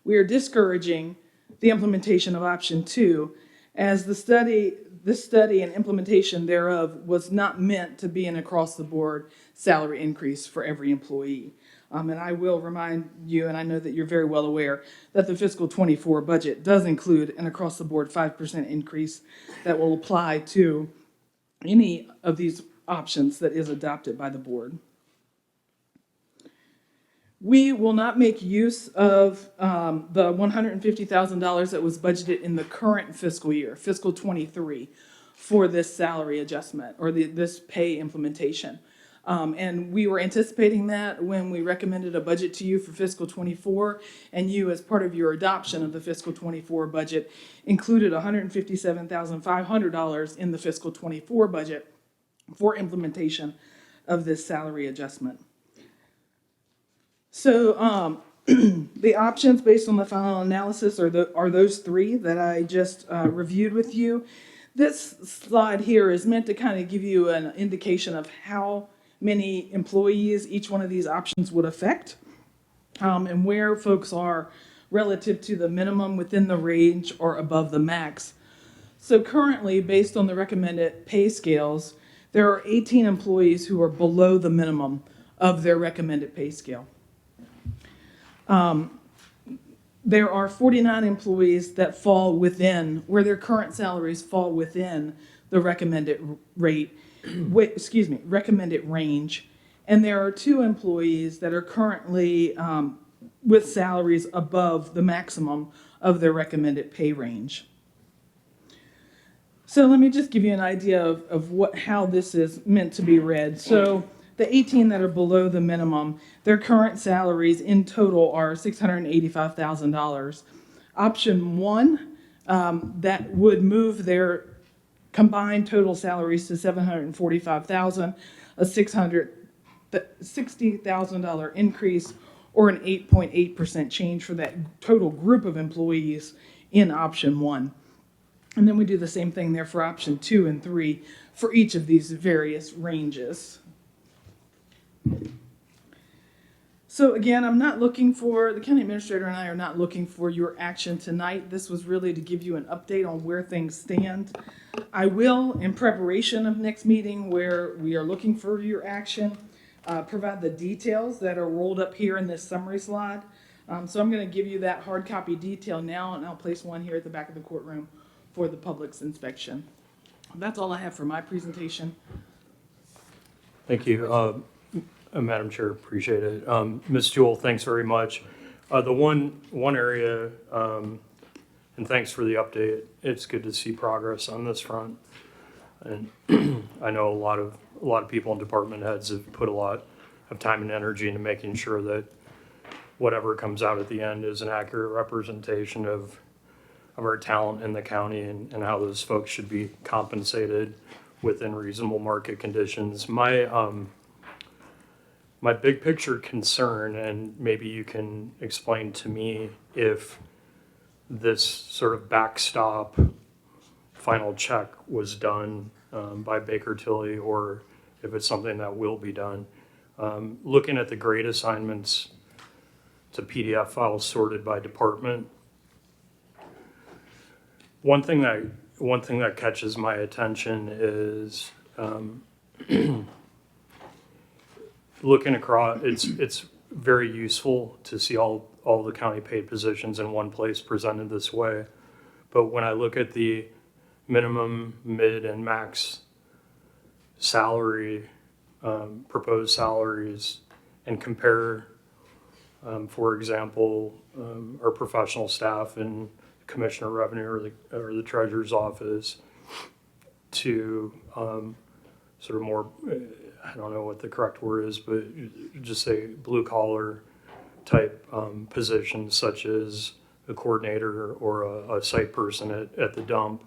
We are discouraging the implementation of option 2, as this study and implementation thereof was not meant to be an across-the-board salary increase for every employee. And I will remind you, and I know that you're very well aware, that the fiscal '24 budget does include an across-the-board 5% increase that will apply to any of these options that is adopted by the board. We will not make use of the $150,000 that was budgeted in the current fiscal year, fiscal '23, for this salary adjustment or this pay implementation. And we were anticipating that when we recommended a budget to you for fiscal '24, and you, as part of your adoption of the fiscal '24 budget, included $157,500 in the fiscal '24 budget for implementation of this salary adjustment. So the options based on the final analysis are those three that I just reviewed with you. This slide here is meant to kind of give you an indication of how many employees each one of these options would affect, and where folks are relative to the minimum, within the range, or above the max. So currently, based on the recommended pay scales, there are 18 employees who are below the minimum of their recommended pay scale. There are 49 employees that fall within, where their current salaries fall within the recommended recommended range. And there are 2 employees that are currently with salaries above the maximum of their recommended pay range. So let me just give you an idea of how this is meant to be read. So the 18 that are below the minimum, their current salaries in total are $685,000. Option 1, that would move their combined total salaries to $745,000, a $60,000 increase, or an 8.8% change for that total group of employees in option 1. And then we do the same thing there for option 2 and 3 for each of these various ranges. So again, the county administrator and I are not looking for your action tonight. This was really to give you an update on where things stand. I will, in preparation of next meeting where we are looking for your action, provide the details that are rolled up here in this summary slide. So I'm going to give you that hard copy detail now, and I'll place one here at the back of the courtroom for the public's inspection. That's all I have for my presentation. Thank you. Madam Chair, appreciate it. Ms. Jewell, thanks very much. The one area, and thanks for the update. It's good to see progress on this front. And I know a lot of people and department heads have put a lot of time and energy into making sure that whatever comes out at the end is an accurate representation of our talent in the county and how those folks should be compensated within reasonable market conditions. My big picture concern, and maybe you can explain to me if this sort of backstop final check was done by Baker Tilly, or if it's something that will be done. Looking at the grade assignments to PDF files sorted by department, one thing that catches my attention is looking across. It's very useful to see all the county paid positions in one place presented this way. But when I look at the minimum, mid, and max salary, proposed salaries, and compare, for example, our professional staff and Commissioner of Revenue or the Treasurer's Office to sort of more, I don't know what the correct word is, but just say blue collar type positions such as a coordinator or a site person at the dump.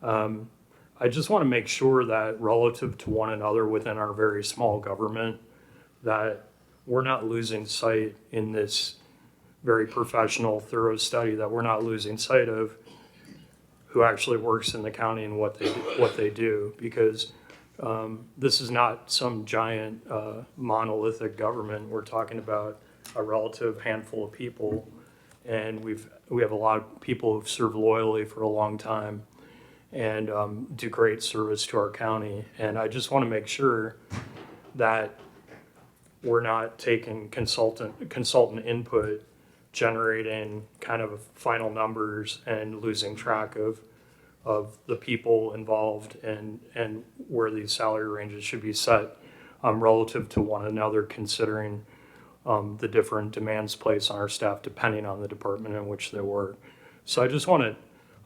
I just want to make sure that relative to one another within our very small government, that we're not losing sight in this very professional, thorough study, that we're not losing sight of who actually works in the county and what they do, because this is not some giant monolithic government. We're talking about a relative handful of people, and we have a lot of people who've served loyally for a long time and do great service to our county. And I just want to make sure that we're not taking consultant input, generating kind of final numbers and losing track of the people involved and where these salary ranges should be set relative to one another, considering the different demands placed on our staff depending on the department in which they work. So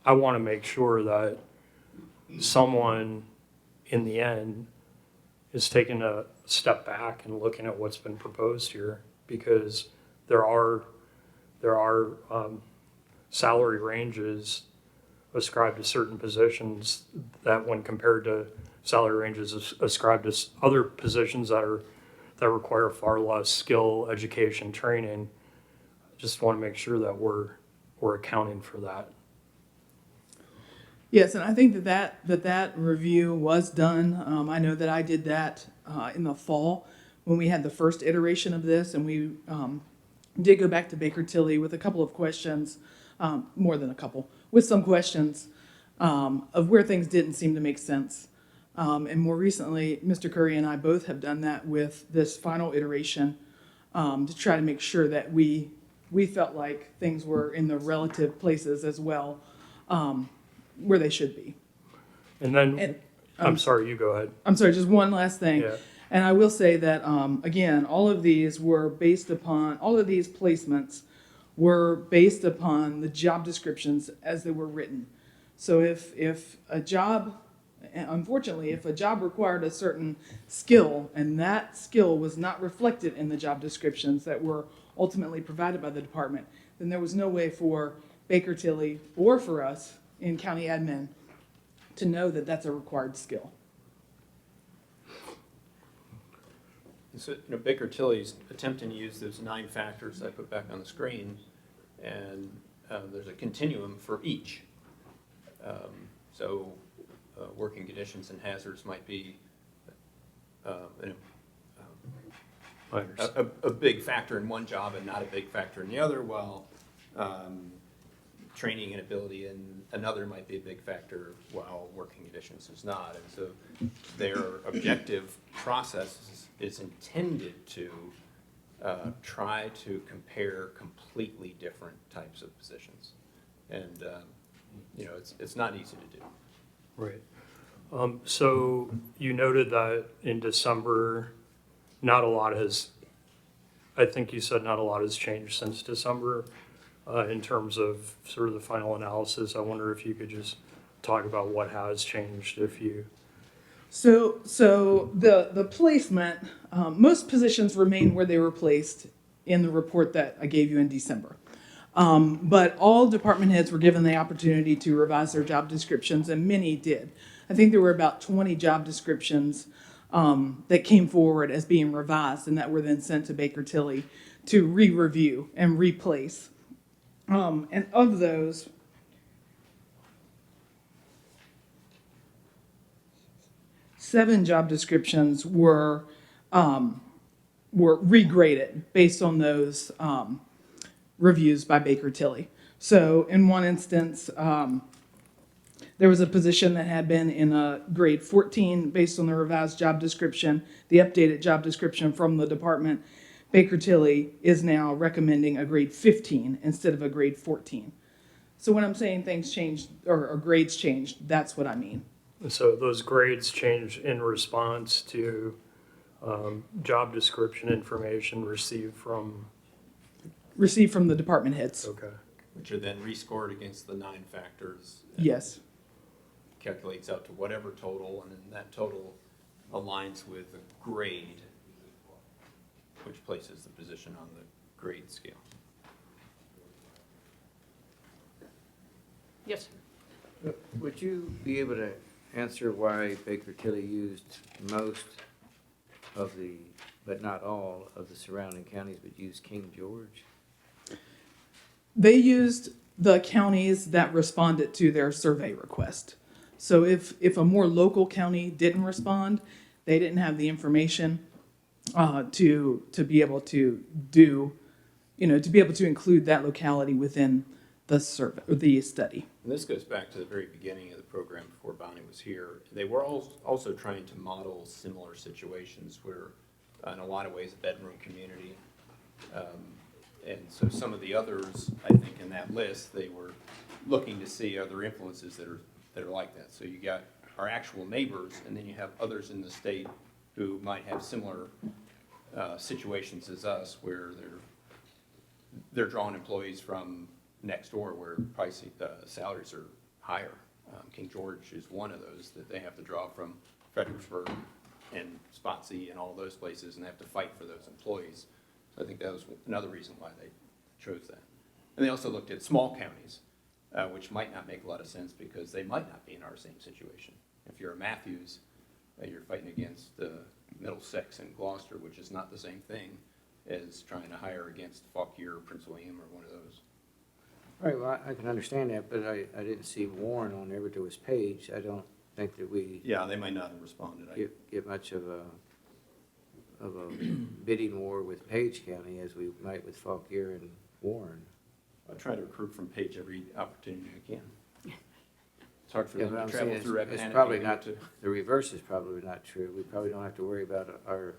I want to make sure that someone in the end is taking a step back and looking at what's been proposed here, because there are salary ranges ascribed to certain positions that, when compared to salary ranges ascribed to other positions that require far less skill, education, training, just want to make sure that we're accounting for that. Yes, and I think that review was done. I know that I did that in the fall when we had the first iteration of this, and we did go back to Baker Tilly with a couple of questions, more than a couple, with some questions of where things didn't seem to make sense. And more recently, Mr. Curry and I both have done that with this final iteration to try to make sure that we felt like things were in the relative places as well, where they should be. And then, And, I'm sorry, you go ahead. I'm sorry, just one last thing. Yeah. And I will say that, again, all of these placements were based upon the job descriptions as they were written. So if a job, unfortunately, if a job required a certain skill and that skill was not reflected in the job descriptions that were ultimately provided by the department, then there was no way for Baker Tilly or for us in county admin to know that that's a required skill. So, Baker Tilly's attempting to use those 9 factors I put back on the screen, and there's a continuum for each. So working conditions and hazards might be a big factor in one job and not a big factor in the other, while training and ability in another might be a big factor, while working conditions is not. And so their objective process is intended to try to compare completely different types of positions. And, it's not easy to do. Right. So you noted that in December, I think you said not a lot has changed since December in terms of sort of the final analysis. I wonder if you could just talk about what has changed if you. So the placement, most positions remain where they were placed in the report that I gave you in December. But all department heads were given the opportunity to revise their job descriptions, and many did. I think there were about 20 job descriptions that came forward as being revised and that were then sent to Baker Tilly to re-review and replace. And of those, seven job descriptions were regraded based on those reviews by Baker Tilly. So in one instance, there was a position that had been in a grade 14 based on the revised job description, the updated job description from the department. Baker Tilly is now recommending a grade 15 instead of a grade 14. So when I'm saying things changed or grades changed, that's what I mean. So those grades change in response to job description information received from the department heads. Okay. Which are then rescored against the 9 factors. Yes. Calculates out to whatever total, and then that total aligns with the grade, which places the position on the grade scale. Yes, sir. Would you be able to answer why Baker Tilly used most of the, but not all, of the surrounding counties, but used King George? They used the counties that responded to their survey request. So if a more local county didn't respond, they didn't have the information to be able to do, to be able to include that locality within the survey, or the study. And this goes back to the very beginning of the program before Bonnie was here. They were also trying to model similar situations where, in a lot of ways, a bedroom community. And so some of the others, I think, in that list, they were looking to see other influences that are like that. So you got our actual neighbors, and then you have others in the state who might have similar situations as us where they're drawing employees from next door where pricing, salaries are higher. King George is one of those that they have to draw from Fredericksburg and Spotsy and all those places, and they have to fight for those employees. So I think that was another reason why they chose that. And they also looked at small counties, which might not make a lot of sense because they might not be in our same situation. If you're a Matthews, you're fighting against Middlesex and Gloucester, which is not the same thing as trying to hire against Fauquier or Prince William or one of those. Right, well, I can understand that, but I didn't see Warren on Everdo's page. I don't think that we Yeah, they might not have responded. get much of a bidding war with Page County as we might with Fauquier and Warren. I try to recruit from Page every opportunity I can. It's hard for Yeah, them but to I'm travel saying through Rappahannock. it's probably to not, get to- the reverse is probably not true. We probably don't have to worry about our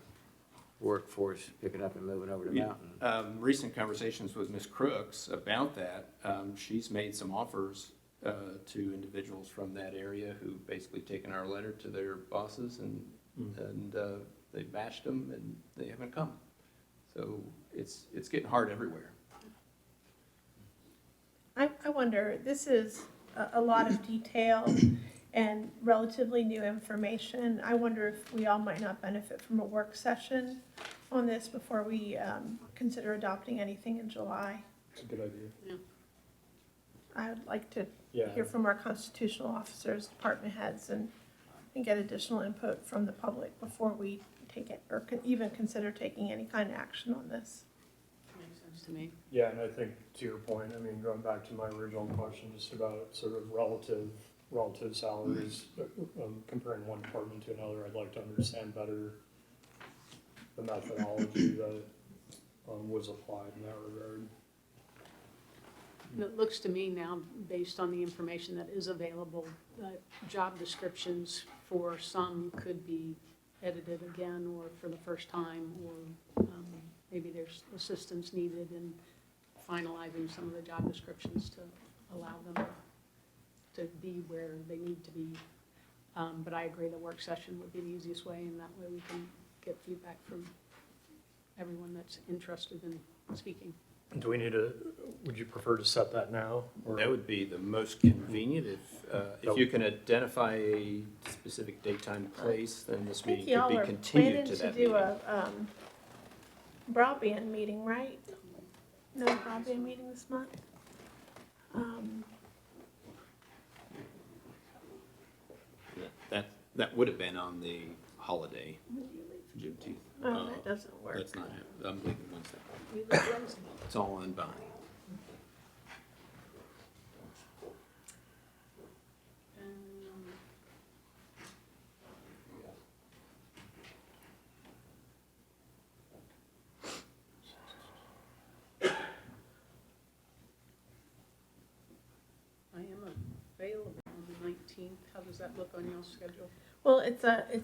workforce picking up and moving over the mountain. Recent conversations with Ms. Crooks about that. She's made some offers to individuals from that area who basically taken our letter to their bosses and they bashed them and they haven't come. So it's getting hard everywhere. I wonder, this is a lot of detail and relatively new information. I wonder if we all might not benefit from a work session on this before we consider adopting anything in July. It's a good idea. I would like to Yeah. hear from our constitutional officers, department heads, and get additional input from the public before we take it, or even consider taking any kind of action on this. Makes sense to me. Yeah, and I think to your point, I mean, going back to my original question, just about sort of relative salaries, comparing one department to another, I'd like to understand better the methodology that was applied in that regard. And it looks to me now, based on the information that is available, that job descriptions for some could be edited again or for the first time, or maybe there's assistance needed in finalizing some of the job descriptions to allow them to be where they need to be. But I agree the work session would be the easiest way, and that way we can get feedback from everyone that's interested in speaking. Do we need to, would you prefer to set that now? Or That would be the most convenient if you can identify a specific date, time, place, then this I meeting think could y'all be are continued planning to to that do meeting. a broadband meeting, right? No broadband meeting this month? That would have been on the holiday, Juneteenth. Oh, that doesn't work. That's not, I'm leaving Wednesday. We live Wednesday. It's all on Bonnie. I am available on the 19th. How does that look on your schedule? Well, it's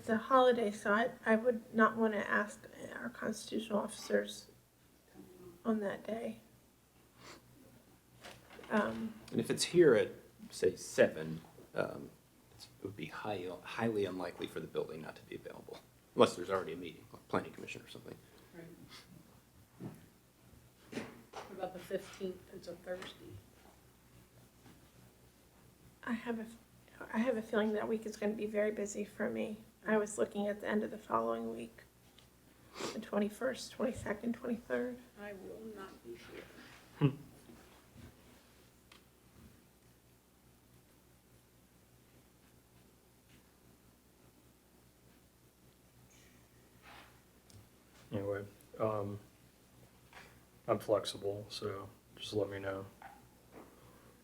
a holiday, so I would not want to ask our constitutional officers on that day. And if it's here at, say, 7, it would be highly unlikely for the building not to be available, unless there's already a meeting, like planning commission or something. Right. What about the 15th? It's a Thursday. I have a feeling that week is going to be very busy for me. I was looking at the end of the following week, the 21st, 22nd, 23rd. I will not be here. Anyway, I'm flexible, so just let me know.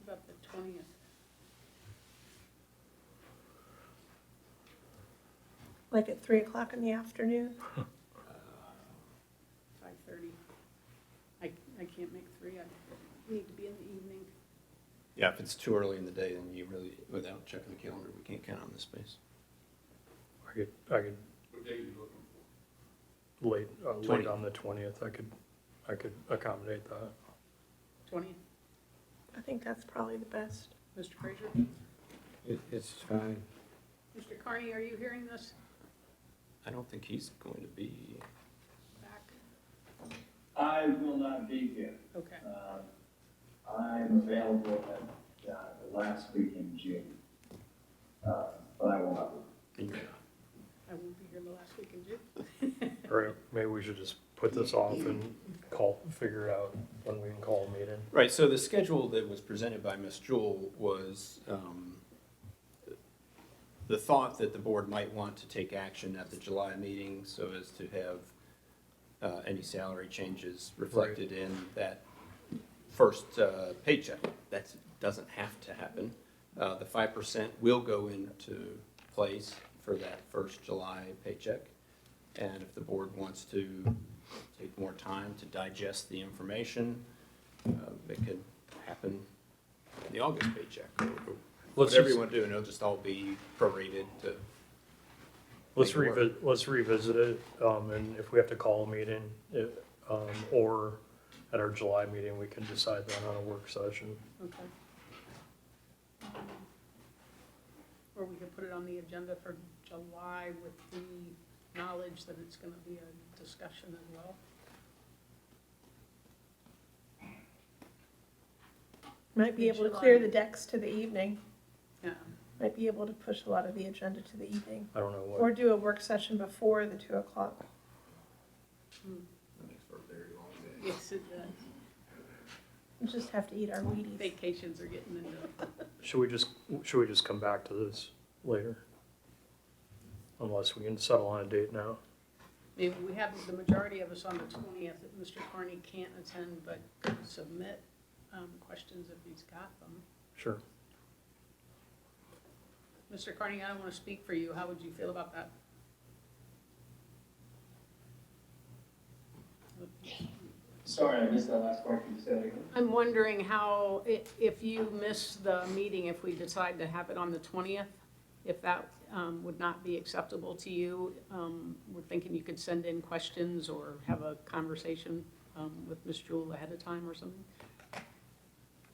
About the 20th. Like at 3 o'clock in the afternoon. 5:30. I can't make 3. I need to be in the evening. Yeah, if it's too early in the day, then you really, without checking the calendar, we can't count on this space. I could. What day are you looking? Late 20th. on the 20th, I could accommodate that. 20th. I think that's probably the best. Mr. Fraser? It's fine. Mr. Carney, are you hearing this? I don't think he's going to be Back? I will not be here. Okay. I'm available at the last week in June, but I will not be. I won't be here the last week in June. All right, maybe we should just put this off and figure out when we can call a meeting. Right, so the schedule that was presented by Ms. Jewell was the thought that the board might want to take action at the July meeting so as to have any salary changes reflected in that first paycheck. That doesn't have to happen. The 5% will go into place for that first July paycheck. And if the board wants to take more time to digest the information, it could happen in the August paycheck. Or whatever you want to do, and it'll just all be prorated to. Let's revisit it, and if we have to call a meeting, or at our July meeting, we can decide that on a work session. Okay. Or we could put it on the agenda for July with the knowledge that it's gonna be a discussion as well. Might be able to clear the decks to the evening. Yeah. Might be able to push a lot of the agenda to the evening. I don't know Or what, do a work session before the 2 o'clock. Yes, it does. We just have to eat our Wheaties. Vacations are getting into it. should we just come back to this later? Unless we can settle on a date now. Maybe we have the majority of us on the 20th, that Mr. Carney can't attend, but could submit questions if he's got them. Sure. Mr. Carney, I don't want to speak for you. How would you feel about that? Sorry, I missed that last part. Can you say that again? I'm wondering how, if you miss the meeting, if we decide to have it on the 20th, if that would not be acceptable to you. We're thinking you could send in questions or have a conversation with Ms. Jewell ahead of time or something.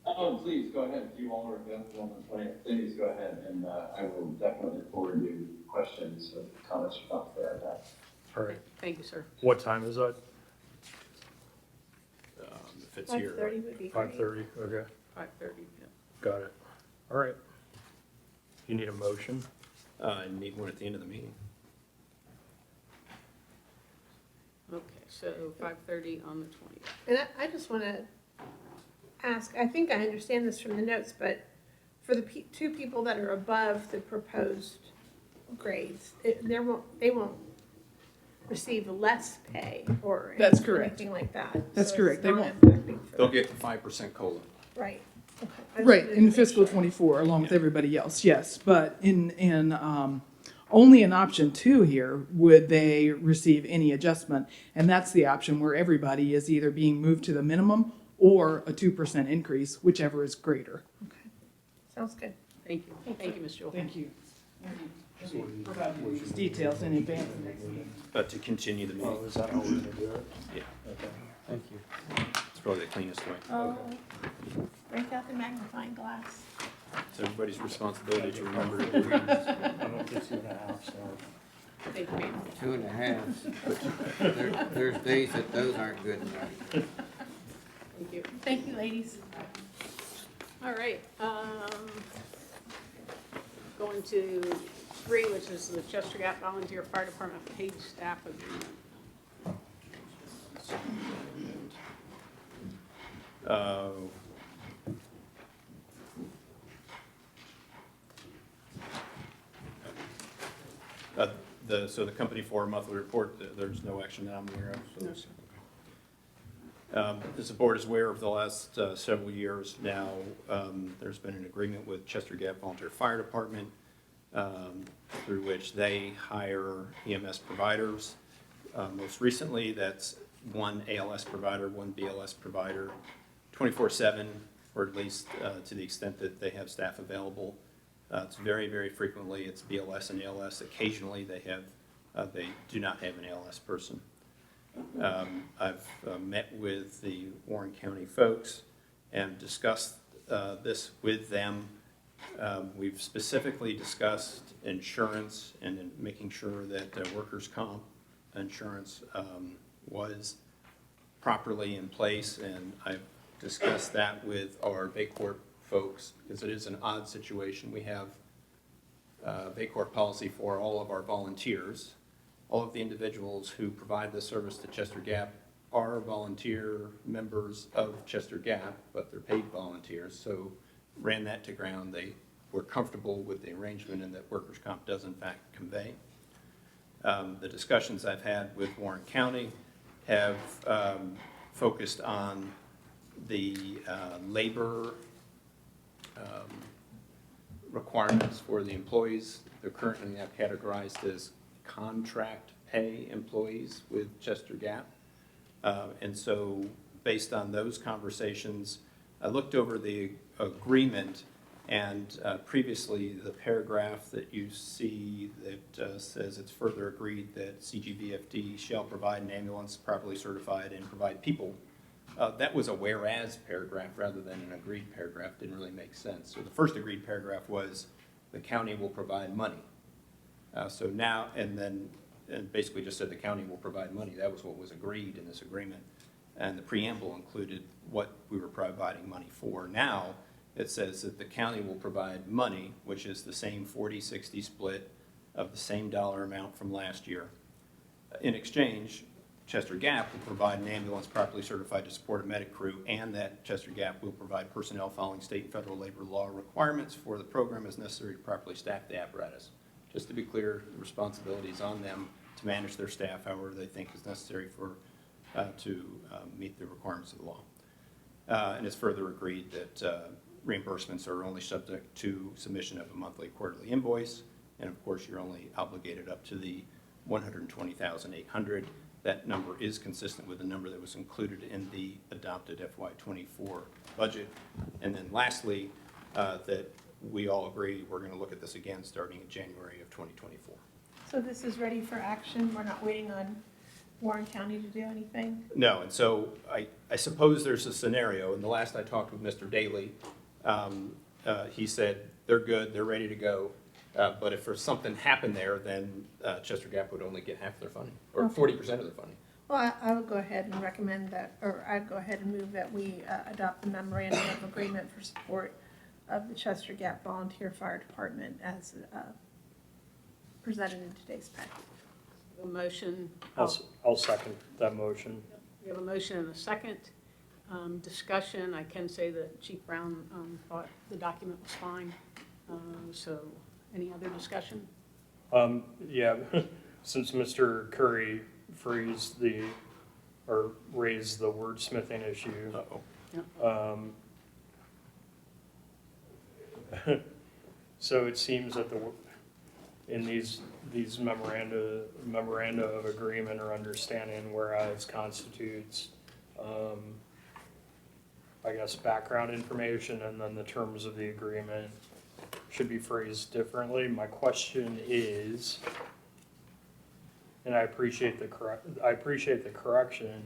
Oh, please, go ahead. If you all are available on the 20th, please go ahead, and I will definitely forward you questions or comments or thoughts there at that. All right. Thank you, sir. What time is that? If it's here. 5:30 would be great. 5:30, okay, 5:30, yeah. got it. All right. You need a motion? And need one at the end of the meeting. Okay, so 5:30 on the 20th. And I just want to ask, I think I understand this from the notes, but for the two people that are above the proposed grades, they won't receive less pay or That's correct. anything like that. That's So correct. it's They not won't. impacting for They'll them. get the 5% COLA. Right. Okay. I just Right, wanted to in make fiscal sure. '24, along with everybody else, yes. But in only in option 2 here would they receive any adjustment. And that's the option where everybody is either being moved to the minimum or a 2% increase, whichever is greater. Okay. Sounds good. Thank you. Thank you, Ms. Jewell. Thank you. These details in advance of next meeting. To continue the Oh, meeting. is that how we're gonna do it? Yeah, Okay, thank you. it's probably the cleanest way. Oh, break out the magnifying glass. It's everybody's responsibility to remember to read. I don't get 2.5, so. Thank you, ma'am. 2.5. But there's days that those aren't good enough. Thank you. Thank you, ladies. All right, going to 3, which is the Chester Gap Volunteer Fire Department paid staff agreement. So the company for a monthly report, there's no action that I'm aware of. So No, sir. As the board is aware, of the last several years now, there's been an agreement with Chester Gap Volunteer Fire Department through which they hire EMS providers. Most recently, that's one ALS provider, one BLS provider, 24/7, or at least to the extent that they have staff available. It's very, very frequently it's BLS and ALS. Occasionally they do not have an ALS person. I've met with the Warren County folks and discussed this with them. We've specifically discussed insurance and then making sure that workers' comp insurance was properly in place, and I've discussed that with our Baycorp folks, because it is an odd situation. We have Baycorp policy for all of our volunteers. All of the individuals who provide this service to Chester Gap are volunteer members of Chester Gap, but they're paid volunteers. So ran that to ground. They were comfortable with the arrangement and that workers' comp does in fact convey. The discussions I've had with Warren County have focused on the labor requirements for the employees. They're currently now categorized as contract pay employees with Chester Gap. And so based on those conversations, I looked over the agreement, and previously the paragraph that you see that says it's further agreed that CGVFD shall provide an ambulance properly certified and provide people. That was a whereas paragraph rather than an agreed paragraph. Didn't really make sense. So the first agreed paragraph was the county will provide money. So now, and basically just said the county will provide money. That was what was agreed in this agreement. And the preamble included what we were providing money for. Now, it says that the county will provide money, which is the same 40-60 split of the same dollar amount from last year. In exchange, Chester Gap will provide an ambulance properly certified to support a medic crew, and that Chester Gap will provide personnel following state and federal labor law requirements for the program as necessary to properly staff the apparatus. Just to be clear, the responsibility is on them to manage their staff however they think is necessary to meet the requirements of the law. And it's further agreed that reimbursements are only subject to submission of a monthly quarterly invoice, and of course you're only obligated up to the $120,800. That number is consistent with the number that was included in the adopted FY24 budget. And then lastly, that we all agree we're going to look at this again starting in January of 2024. So this is ready for action? We're not waiting on Warren County to do anything? No, and so I suppose there's a scenario, and the last I talked with Mr. Daly, he said they're good, they're ready to go, but if there's something happened there, then Chester Gap would only get half their funding, or Okay. 40% of their funding. Well, I would go ahead and recommend that, or I'd go ahead and move that we adopt the memorandum of agreement for support of the Chester Gap Volunteer Fire Department as presented in today's packet. A motion. I'll second that motion. We have a motion and a second. Discussion, I can say that Chief Brown thought the document was fine. So any other discussion? Yeah, since Mr. Curry raised the wordsmithing issue. Uh-oh. So it seems that in these memoranda of agreement or understanding, whereas constitutes, I guess, background information, and then the terms of the agreement should be phrased differently. My question is, and I appreciate the correction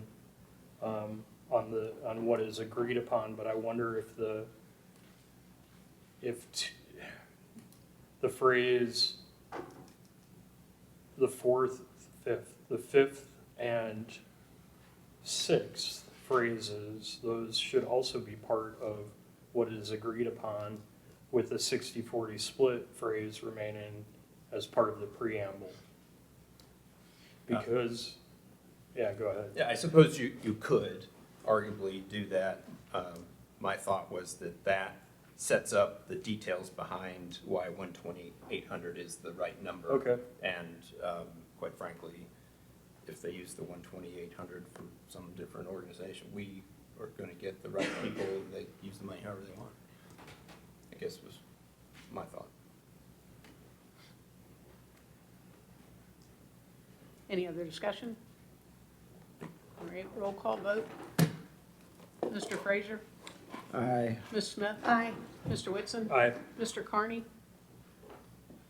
on what is agreed upon, but I wonder if the phrase, the fifth and sixth phrases, those should also be part of what is agreed upon, with the 60-40 split phrase remaining as part of the preamble. Because, yeah, go ahead. Yeah, I suppose you could arguably do that. My thought was that sets up the details behind why 120,800 is the right number. Okay. And quite frankly, if they use the 120,800 from some different organization, we are going to get the right people that use the money however they want. I guess was my thought. Any other discussion? All right, roll call vote. Mr. Frazier? Aye. Ms. Smith? Aye. Mr. Whitson? Aye. Mr. Carney?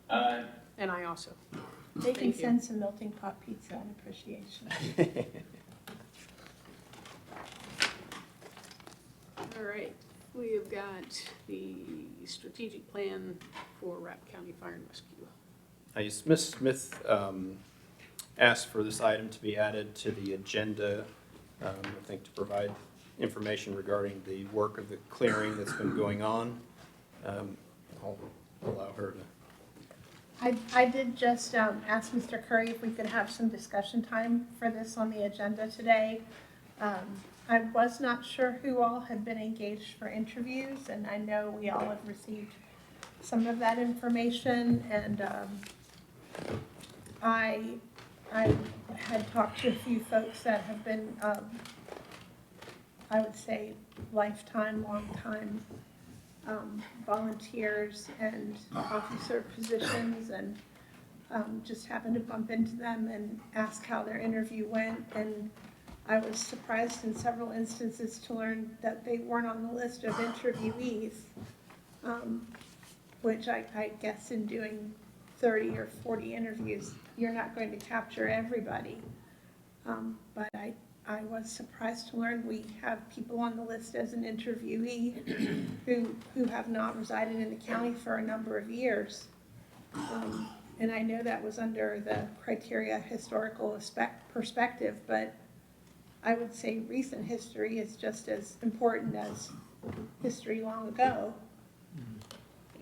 Aye. And I also. They can Thank you. send some melting pot pizza in appreciation. All right, we have got the strategic plan for Rappahannock County Fire and Rescue. Ms. Smith asked for this item to be added to the agenda I think to provide information regarding the work of the clearing that's been going on. I'll allow her to. I did just ask Mr. Curry if we could have some discussion time for this on the agenda today. I was not sure who all had been engaged for interviews, and I know we all have received some of that information, and I had talked to a few folks that have been, I would say, lifetime, long-time volunteers and officer positions, and just happened to bump into them and ask how their interview went. And I was surprised in several instances to learn that they weren't on the list of interviewees, which I guess in doing 30 or 40 interviews, you're not going to capture everybody. But I was surprised to learn we have people on the list as an interviewee who have not resided in the county for a number of years. And I know that was under the criteria historical perspective, but I would say recent history is just as important as history long ago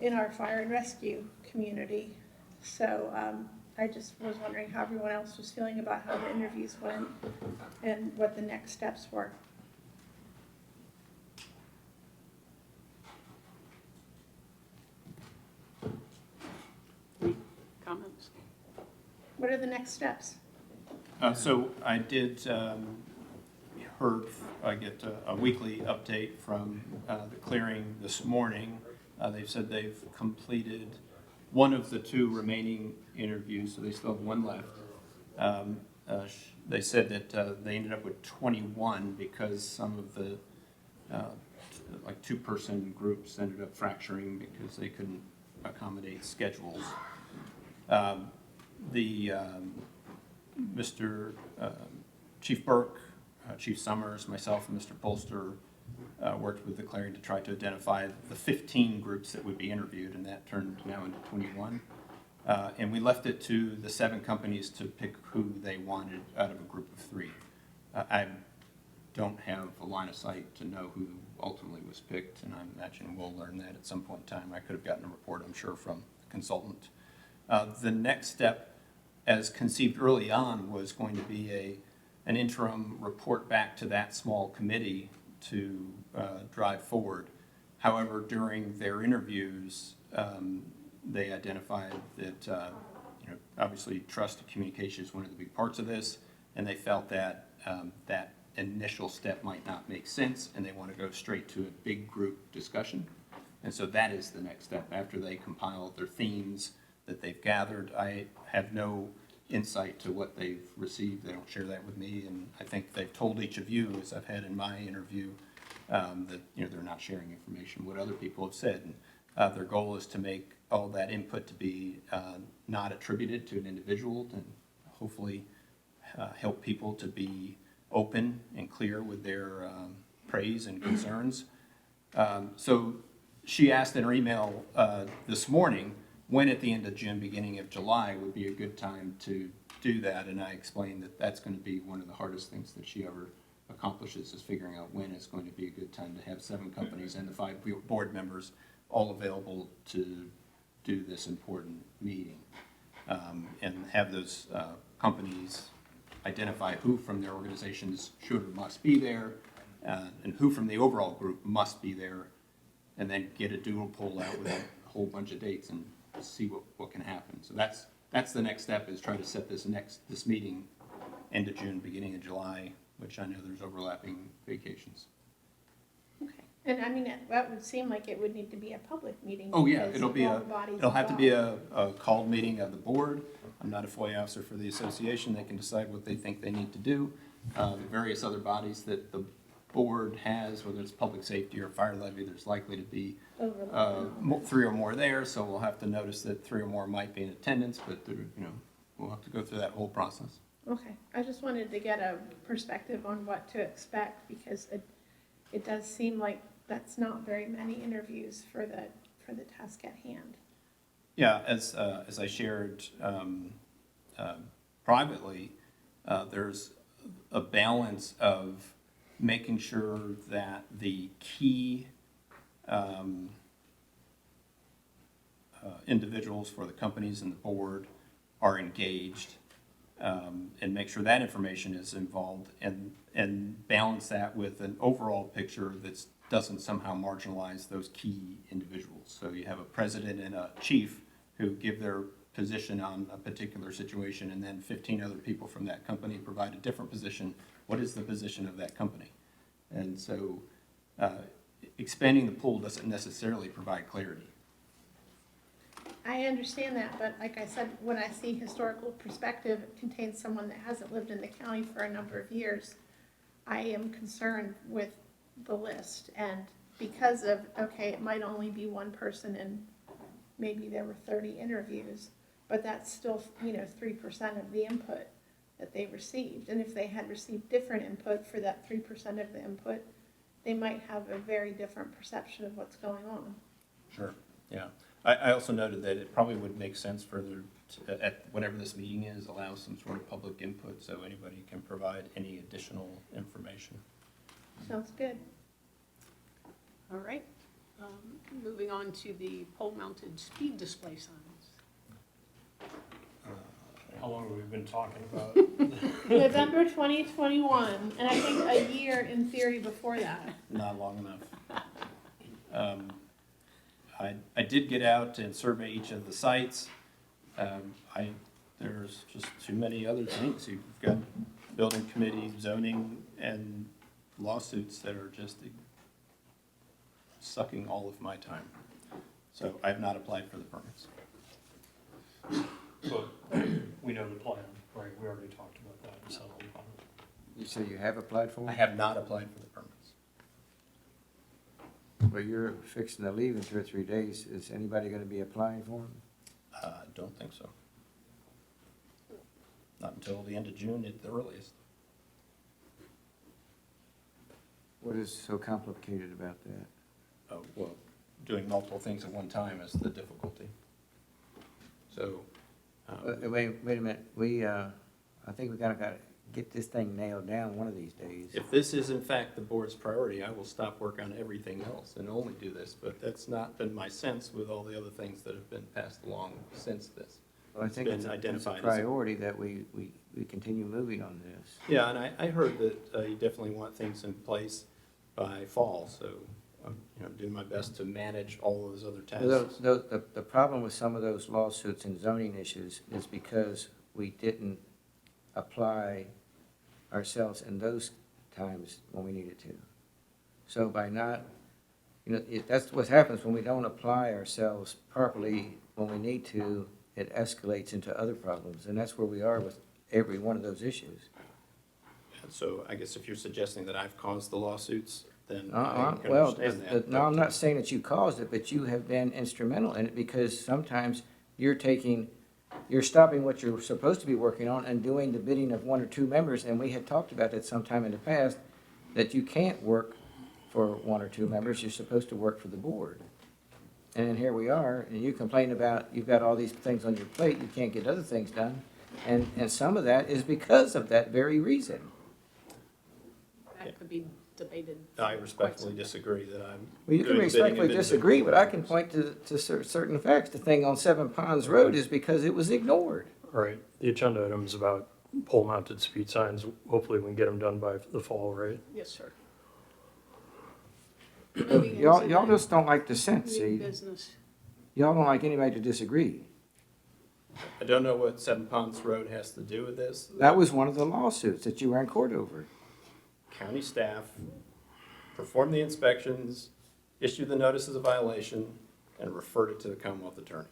in our fire and rescue community. So I just was wondering how everyone else was feeling about how the interviews went and what the next steps were. Any comments? What are the next steps? So I did I get a weekly update from the clearing this morning. They've said they've completed one of the 2 remaining interviews, so they still have 1 left. They said that they ended up with 21 because some of the like 2-person groups ended up fracturing because they couldn't accommodate schedules. Mr. Chief Burke, Chief Summers, myself, and Mr. Polster worked with the clearing to try to identify the 15 groups that would be interviewed, and that turned now into 21. And we left it to the 7 companies to pick who they wanted out of a group of 3. I don't have a line of sight to know who ultimately was picked, and I imagine we'll learn that at some point in time. I could have gotten a report, I'm sure, from the consultant. The next step, as conceived early on, was going to be an interim report back to that small committee to drive forward. However, during their interviews, they identified that obviously trust and communication is one of the big parts of this, and they felt that that initial step might not make sense, and they want to go straight to a big group discussion. And so that is the next step. After they compile their themes that they've gathered, I have no insight to what they've received. They don't share that with me, and I think they've told each of you, as I've had in my interview, that they're not sharing information, what other people have said. And their goal is to make all that input to be not attributed to an individual, and hopefully help people to be open and clear with their praise and concerns. So she asked in her email this morning when at the end of June, beginning of July would be a good time to do that, and I explained that that's going to be one of the hardest things that she ever accomplishes, is figuring out when it's going to be a good time to have 7 companies and the 5 board members all available to do this important meeting, and have those companies identify who from their organizations should or must be there, and who from the overall group must be there, and then get a doodle poll out with a whole bunch of dates and see what can happen. So that's the next step, is try to set this meeting end of June, beginning of July, which I know there's overlapping vacations. Okay. And I mean, that would seem like it would need to be a public meeting. Oh yeah, because it'll all the bodies have to be involved. a called meeting of the board. I'm not a FOIA officer for the association. They can decide what they think they need to do. The various other bodies that the board has, whether it's public safety or fire levy, there's likely to be 3 or more there, so we'll have to notice that 3 or more might be in attendance, but we'll have to go through that whole process. Okay, I just wanted to get a perspective on what to expect, because it does seem like that's not very many interviews for the task at hand. Yeah, as I shared privately, there's a balance of making sure that the key individuals for the companies and the board are engaged, and make sure that information is involved, and balance that with an overall picture that doesn't somehow marginalize those key individuals. So you have a president and a chief who give their position on a particular situation, and then 15 other people from that company provide a different position. What is the position of that company? And so expanding the pool doesn't necessarily provide clarity. I understand that, but like I said, when I see historical perspective, it contains someone that hasn't lived in the county for a number of years, I am concerned with the list. And because of, okay, it might only be one person and maybe there were 30 interviews, but that's still, 3% of the input that they received. And if they had received different input for that 3% of the input, they might have a very different perception of what's going on. Sure. Yeah. I also noted that it probably would make sense further to, at whenever this meeting is, allow some sort of public input so anybody can provide any additional information. Sounds good. All right. Moving on to the pole-mounted speed display signs. How long have we been talking about? November 2021, and I think a year in theory before that. Not long enough. I did get out and survey each of the sites. There's just too many other things. You've got building committee, zoning, and lawsuits that are just sucking all of my time. So I have not applied for the permits. But we know the plan, right? We already talked about that and settled on it. You say you have applied for I it? have not applied for the permits. Well, you're fixing to leave in 2 or 3 days. Is anybody gonna be applying for them? I don't think so. Not until the end of June at the earliest. What is so complicated about that? Well, doing multiple things at one time is the difficulty. So, Wait a minute, I think we gotta get this thing nailed down one of these days. if this is in fact the board's priority, I will stop work on everything else and only do this. But that's not been my sense with all the other things that have been passed along since this. Well, I think been it's a identified as a- priority that we continue moving on this. Yeah, and I heard that you definitely want things in place by fall, so I'm doing my best to manage all of those other tasks. The problem with some of those lawsuits and zoning issues is because we didn't apply ourselves in those times when we needed to. So by not, that's what happens when we don't apply ourselves properly when we need to, it escalates into other problems, and that's where we are with every one of those issues. And so I guess if you're suggesting that I've caused the lawsuits, then I can Well, understand that. no, I'm not saying that you caused it, but you have been instrumental in it because sometimes you're stopping what you're supposed to be working on and doing the bidding of 1 or 2 members, and we had talked about that sometime in the past, that you can't work for 1 or 2 members, you're supposed to work for the board. And then here we are, and you complain about you've got all these things on your plate, you can't get other things done, and some of that is because of that very reason. That could be debated. I respectfully disagree that I'm. Well, you can doing bidding respectfully of disagree, but I can individuals. point to certain facts. The thing on 7 Ponds Road is because it was ignored. All right, the agenda item is about pole-mounted speed signs. Hopefully we can get them done by the fall, right? Yes, sir. Y'all just don't like dissent, New see? business. Y'all don't like anybody to disagree. I don't know what Seven Ponds Road has to do with this. That was one of the lawsuits that you were in court over. County staff performed the inspections, issued the notices of violation, and referred it to the Commonwealth Attorney.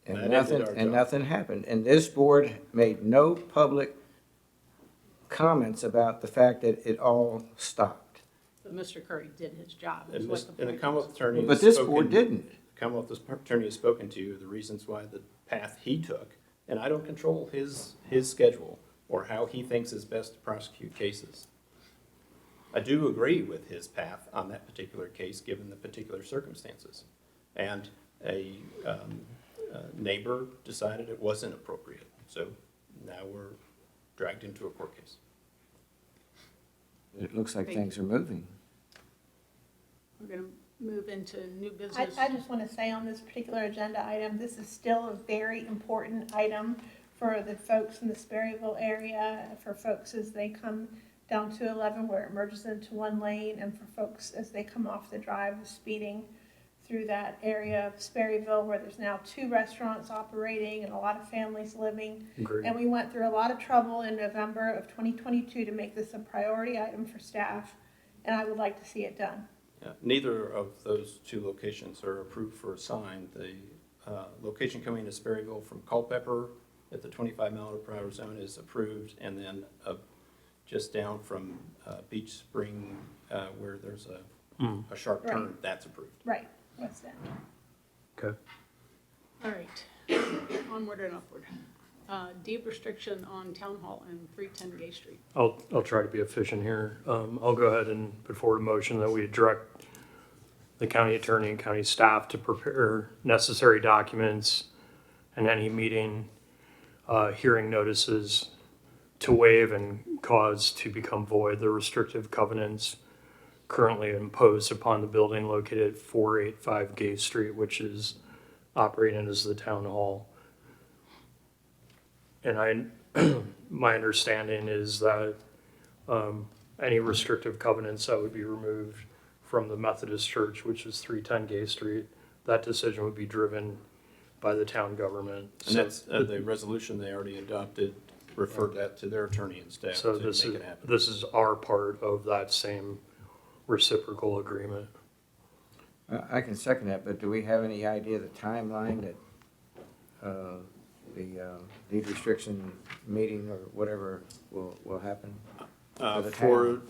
And That ended our job. nothing happened. And this board made no public comments about the fact that it all stopped. But Mr. Curry did his job, is And what the the point Commonwealth is. Attorney. But has this spoken- board didn't. The Commonwealth Attorney has spoken to you, the reasons why the path he took, and I don't control his schedule or how he thinks is best to prosecute cases. I do agree with his path on that particular case, given the particular circumstances. And a neighbor decided it wasn't appropriate, so now we're dragged into a court case. It looks like Thank things are moving. We're going to move into new I, business. I just want to say on this particular agenda item, this is still a very important item for the folks in the Sperryville area, for folks as they come down to 11 where it merges into one lane, and for folks as they come off the drive speeding through that area of Sperryville where there's now 2 restaurants operating and a lot of families living. Agreed. And we went through a lot of trouble in November of 2022 to make this a priority item for staff, and I would like to see it done. Neither of those 2 locations are approved for a sign. The location coming to Sperryville from Culpeper at the 25-mile-per-hour zone is approved, and then just down from Beach Spring where there's a sharp turn, Right. that's approved. Right, what's that? Okay. All right, onward and upward. Deed restriction on Town Hall and 310 Gay Street. I'll try to be efficient here. I'll go ahead and put forward a motion that we direct the county attorney and county staff to prepare necessary documents and any meeting, hearing notices to waive and cause to become void the restrictive covenants currently imposed upon the building located at 485 Gay Street, which is operating as the town hall. And my understanding is that any restrictive covenants that would be removed from the Methodist Church, which is 310 Gay Street, that decision would be driven by the town government. And that's the resolution they already adopted, referred that to their attorney and staff So to this make is, it happen. this is our part of that same reciprocal agreement. I can second that, but do we have any idea of the timeline that the deed restriction meeting or whatever will happen? the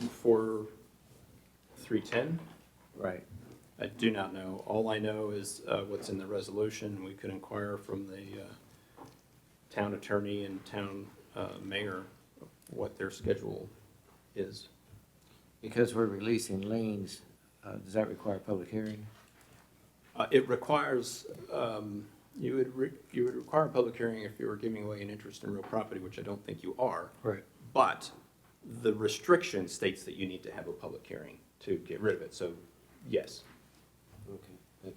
For 310, Right. I do not know. All I know is what's in the resolution. We could inquire from the town attorney and town mayor what their schedule is. Because we're releasing liens, does that require a public hearing? It requires, you would require a public hearing if you were giving away an interest in real property, which I don't think you are. Right. But the restriction states that you need to have a public hearing to get rid of it, so yes. Okay, thank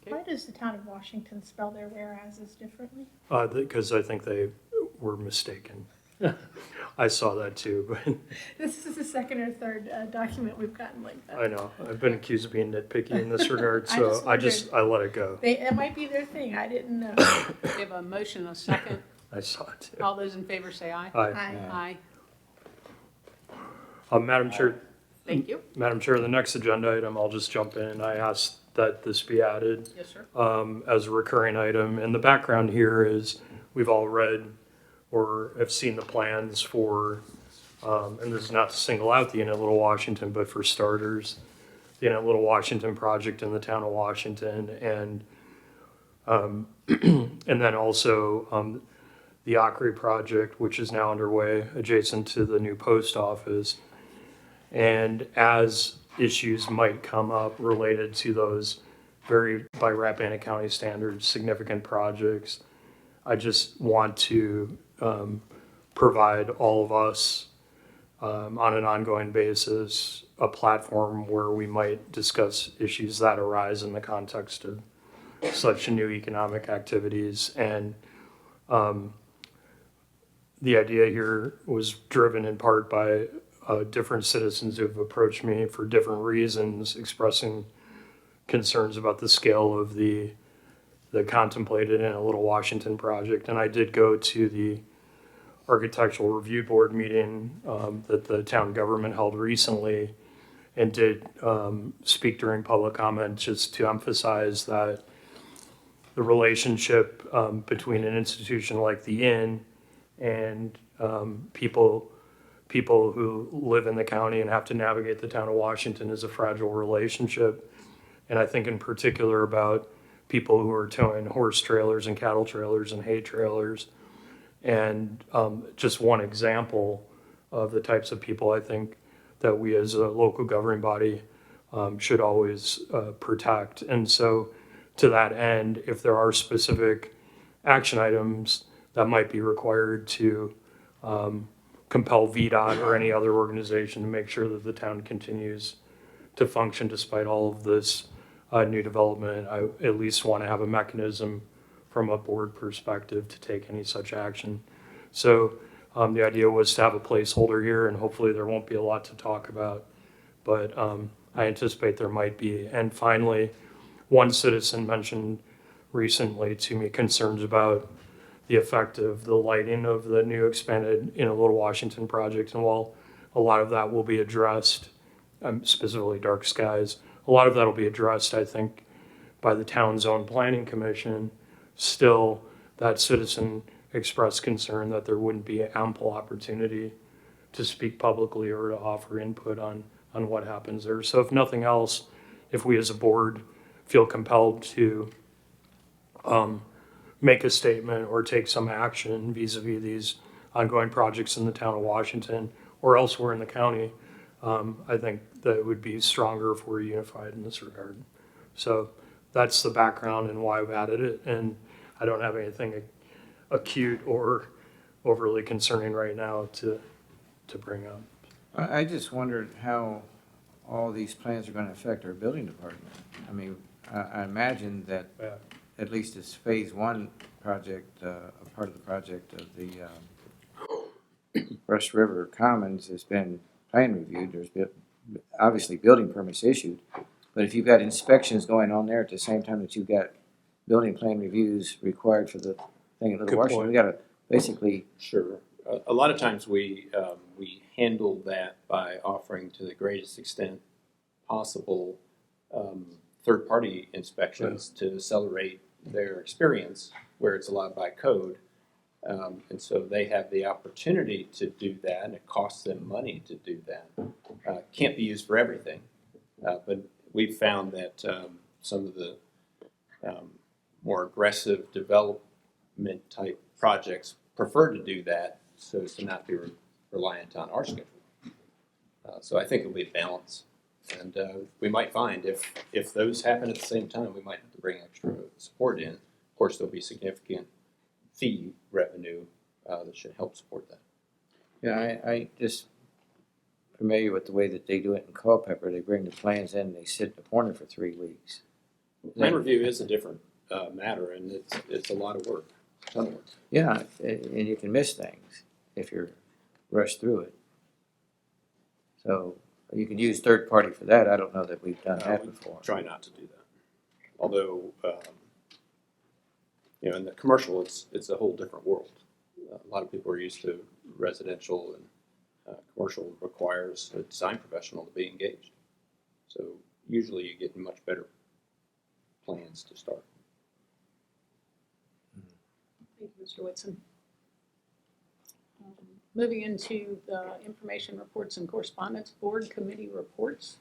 you. Why does the town of Washington spell their whereases differently? Because I think they were mistaken. I saw that too, but This is the second or third document we've gotten like that. I know, I've been accused of being nitpicky in this regard, I so just I let it go. It might be their thing, I didn't know. We have a motion, a second. I saw it too. All those in favor say aye. Aye. Aye. Madam Chair, Thank you. Madam Chair, the next agenda item, I'll just jump in. I asked that this be added Yes, sir. as a recurring item. And the background here is we've all read or have seen the plans for, and this is not to single out the Inn at Little Washington, but for starters, the Inn at Little Washington project in the town of Washington, and then also the Ockery project, which is now underway adjacent to the new post office. And as issues might come up related to those very, by Rappahannock County standards, significant projects, I just want to provide all of us on an ongoing basis a platform where we might discuss issues that arise in the context of such new economic activities. And the idea here was driven in part by different citizens who have approached me for different reasons, expressing concerns about the scale of the contemplated in a Little Washington project. And I did go to the Architectural Review Board meeting that the town government held recently, and did speak during public comment just to emphasize that the relationship between an institution like the Inn and people who live in the county and have to navigate the town of Washington is a fragile relationship. And I think in particular about people who are towing horse trailers and cattle trailers and hay trailers. And just one example of the types of people I think that we as a local governing body should always protect. And so to that end, if there are specific action items that might be required to compel VDOT or any other organization to make sure that the town continues to function despite all of this new development. I at least want to have a mechanism from a board perspective to take any such action. So the idea was to have a placeholder here, and hopefully there won't be a lot to talk about, but I anticipate there might be. And finally, one citizen mentioned recently to me concerns about the effect of the lighting of the new expanded Little Washington project. And while a lot of that will be addressed, specifically dark skies, a lot of that will be addressed, I think, by the town's own planning commission. Still, that citizen expressed concern that there wouldn't be ample opportunity to speak publicly or to offer input on what happens there. So if nothing else, if we as a board feel compelled to make a statement or take some action vis-a-vis these ongoing projects in the town of Washington or elsewhere in the county, I think that it would be stronger if we're unified in this regard. So that's the background and why I've added it. And I don't have anything acute or overly concerning right now to bring up. I just wondered how all these plans are going to affect our building department. I mean, I imagine that at least this phase one project, a part of the project of the Rush River Commons has been plan reviewed. There's been obviously building permits issued, but if you've got inspections going on there at the same time that you've got building plan reviews required for the thing at Little Good Washington, point. we got to basically. Sure. A lot of times we handle that by offering to the greatest extent possible third-party inspections to accelerate their experience where it's allowed by code. And so they have the opportunity to do that, and it costs them money to do that. Can't be used for everything, but we've found that some of the more aggressive development type projects prefer to do that so as to not be reliant on our schedule. So I think it'll be a balance. And we might find if those happen at the same time, we might have to bring extra support in. Of course, there'll be significant fee revenue that should help support that. Yeah, I just familiar with the way that they do it in Culpeper. They bring the plans in, they sit in the corner for 3 weeks. Plan review is a different matter, and it's a lot of work, a ton of work. Yeah, and you can miss things if you're rushed through it. So you can use third party for that. I don't know that we've done that We before. try not to do that. Although, in the commercial, it's a whole different world. A lot of people are used to residential, and commercial requires a design professional to be engaged. So usually you get much better plans to start. Thank you, Mr. Whitson. Moving into the information reports and correspondence, board committee reports.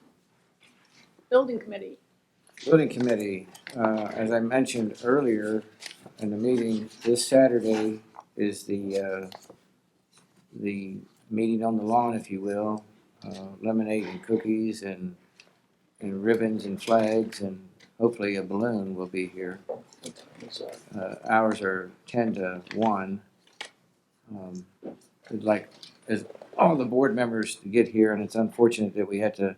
Building committee. Building committee, as I mentioned earlier in the meeting, this Saturday is the meeting on the lawn, if you will. Lemonade and cookies and ribbons and flags, and hopefully a balloon will be here. Hours are 10 to 1. We'd like as all the board members to get here, and it's unfortunate that we had to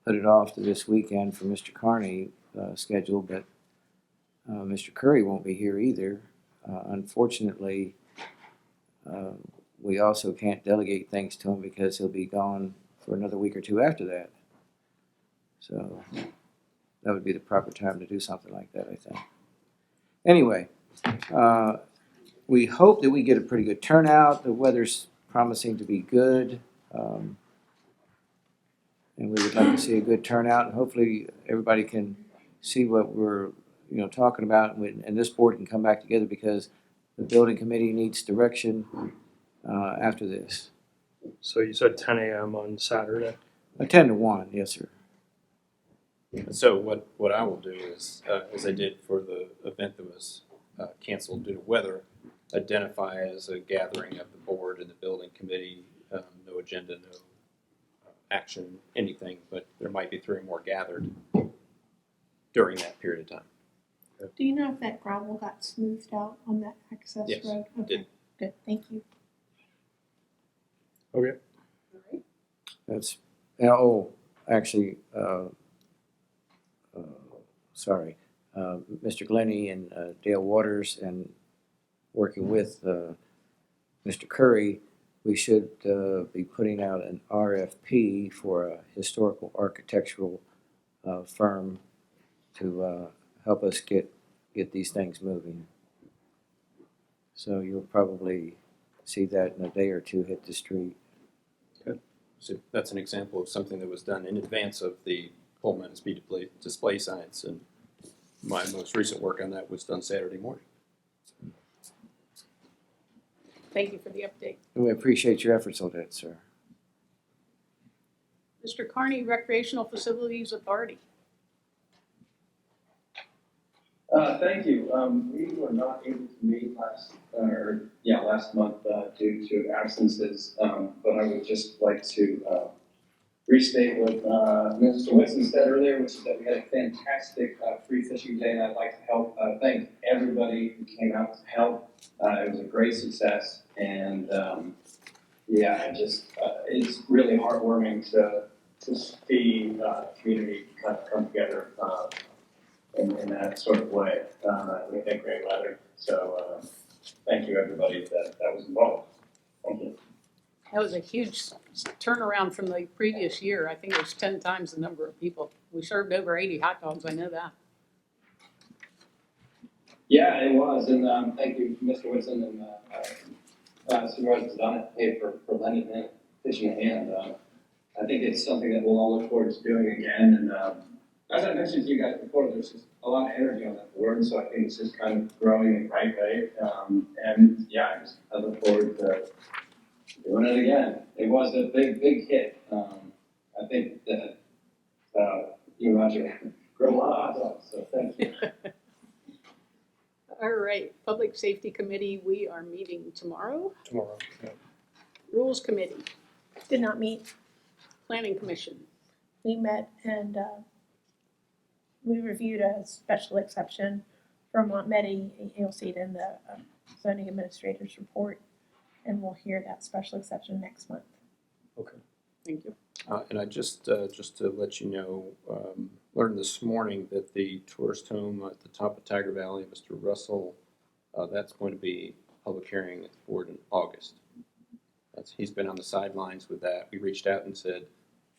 put it off to this weekend for Mr. Carney schedule, but Mr. Curry won't be here either. Unfortunately, we also can't delegate things to him because he'll be gone for another week or two after that. So that would be the proper time to do something like that, I think. Anyway, we hope that we get a pretty good turnout. The weather's promising to be good. And we would like to see a good turnout, and hopefully everybody can see what we're, talking about, and this board can come back together because the building committee needs direction after this. So you said 10 a.m. on Saturday? 10 to 1, yes, sir. So what I will do is, as I did for the event that was canceled due to weather, identify as a gathering of the board and the building committee, no agenda, no action, anything, but there might be 3 or more gathered during that period of time. Do you know if that gravel got smoothed out on that access Yes, road? it did. Good, thank you. Okay. All right. That's, oh, actually, sorry, Mr. Glenny and Dale Waters and working with Mr. Curry, we should be putting out an RFP for a historical architectural firm to help us get these things moving. So you'll probably see that in a day or two hit the street. So that's an example of something that was done in advance of the Pullman speed display signs, and my most recent work on that was done Saturday morning. Thank you for the update. And we appreciate your efforts on that, sir. Mr. Carney, Recreational Facilities Authority. Thank you. We were not able to meet last month due to absences, but I would just like to restate what Mr. Whitson said earlier, which is that we had a fantastic free fishing day, and I'd like to thank everybody who came out to help. It was a great success, and it's really heartwarming to see the community kind of come together in that sort of way. We had great weather, so thank you everybody that was involved. Thank you. That was a huge turnaround from the previous year. I think it was 10 times the number of people. We served over 80 hot dogs, I know that. Yeah, it was, and thank you, Mr. Whitson and Supervisors Donahue for lending me fishing a hand. I think it's something that we'll all look forward to doing again. And as I mentioned to you guys before, there's just a lot of energy on that board, so I think it's just kind of growing in the right way. I look forward to doing it again. It was a big hit. I think that you and Roger grew a lot of hot dogs, so thank you. All right, Public Safety Committee, we are meeting tomorrow. Tomorrow. Yeah. Rules Committee, Did not meet. Planning Commission. We met and we reviewed a special exception from Montmedy. You'll see it in the zoning administrator's report, and we'll hear that special exception next month. Okay. Thank you. And I just to let you know, learned this morning that the tourist home at the top of Tiger Valley, Mr. Russell, that's going to be public hearing at the board in August. He's been on the sidelines with that. We reached out and said,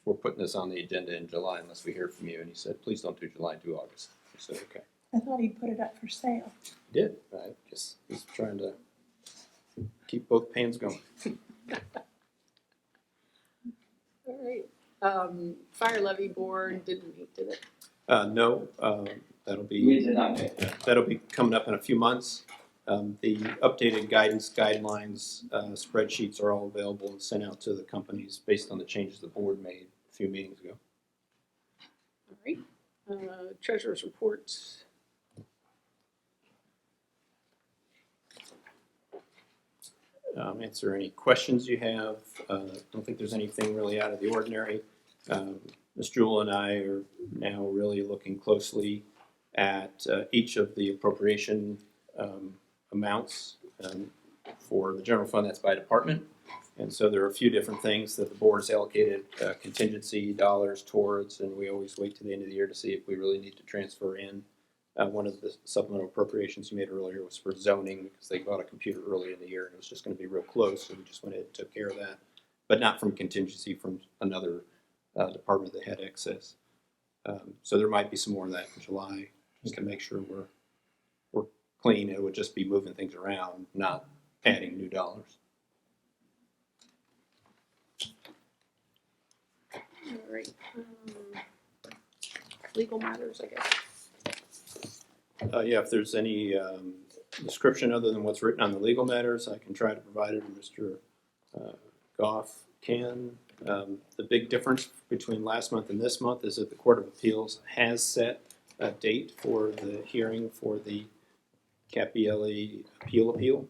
we're putting this on the agenda in July unless we hear from you. And he said, please don't do July, do August. I said, okay. I thought he put it up for sale. He did. I guess he's trying to keep both pans going. All right. Fire Levy Board didn't meet, did it? No, that'll We be did not make that. that'll be coming up in a few months. The updated guidance guidelines spreadsheets are all available and sent out to the companies based on the changes the board made a few meetings ago. All right. Treasurer's reports. Answer any questions you have. Don't think there's anything really out of the ordinary. Ms. Jewell and I are now really looking closely at each of the appropriation amounts for the general fund. That's by department. And so there are a few different things that the board has allocated contingency dollars towards, and we always wait to the end of the year to see if we really need to transfer in. One of the supplemental appropriations you made earlier was for zoning because they bought a computer early in the year and it was just going to be real close, so we just went ahead and took care of that. But not from contingency, from another department that had excess. So there might be some more of that in July, just to make sure we're clean. It would just be moving things around, not adding new dollars. All right. Legal matters, I guess. Yeah, if there's any description other than what's written on the legal matters, I can try to provide it, and Mr. Goff can. The big difference between last month and this month is that the Court of Appeals has set a date for the hearing for the CAPBLE appeal.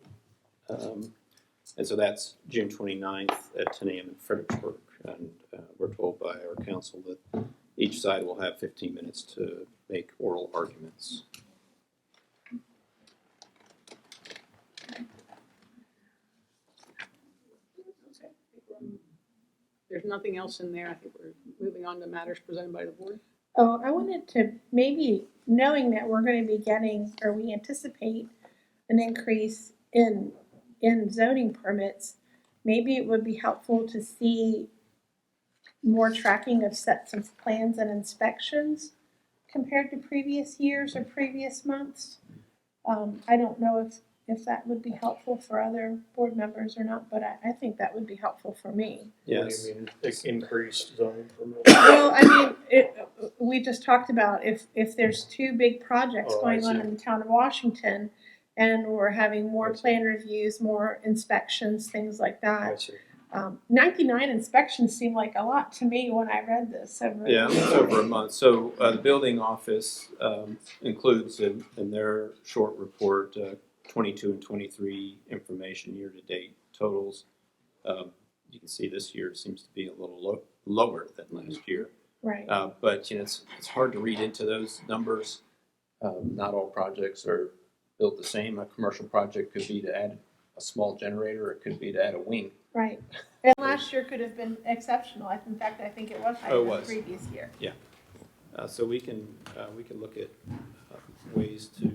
And so that's June 29th at 10 a.m. in Fredericksburg. And we're told by our counsel that each side will have 15 minutes to make oral arguments. nothing else in there, I think we're moving on to matters presented by the board. Oh, I wanted to maybe, knowing that we're gonna be getting, or we anticipate an increase in zoning permits, maybe it would be helpful to see more tracking of sets of plans and inspections compared to previous years or previous months. I don't know if that would be helpful for other board members or not, but I think that would be helpful for me. Yes. What do you mean, increased zoning permits? Well, I mean, we just talked about if there's two big projects Oh, I going on see. in the town of Washington, and we're having more I see. plan reviews, more inspections, things like I that. see. 99 inspections seem like a lot to me when I read this over. Yeah, it's over a month. So the building office includes in their short report 22 and 23 information year-to-date totals. You can see this year seems to be a little lower than last year. Right. But it's hard to read into those numbers. Not all projects are built the same. A commercial project could be to add a small generator, or it could be to add a wing. Right. And last year could have been exceptional. In fact, I think it was higher than the was. previous year. So we can look at ways to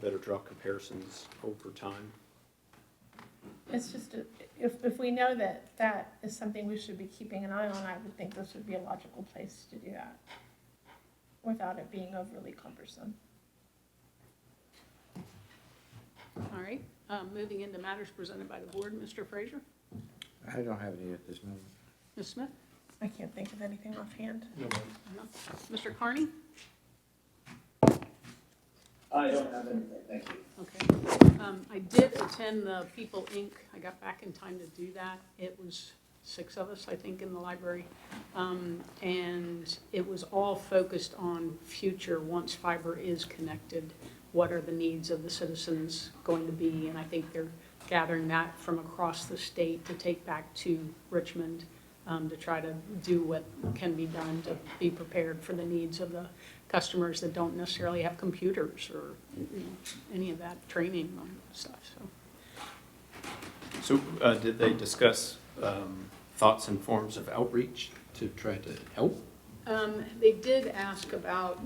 better draw comparisons over time. It's just, if we know that is something we should be keeping an eye on, I would think this would be a logical place to do that without it being overly cumbersome. All right, moving into matters presented by the board, Mr. Frazier, I don't have any at this moment. Ms. Smith, I can't think of anything offhand. no. Mr. Carney? I don't have anything, thank you. Okay. I did attend the People Inc. I got back in time to do that. It was 6 of us, I think, in the library. And it was all focused on future, once fiber is connected, what are the needs of the citizens going to be? And I think they're gathering that from across the state to take back to Richmond to try to do what can be done to be prepared for the needs of the customers that don't necessarily have computers or any of that training on stuff. So did they discuss thoughts and forms of outreach to try to help? They did ask about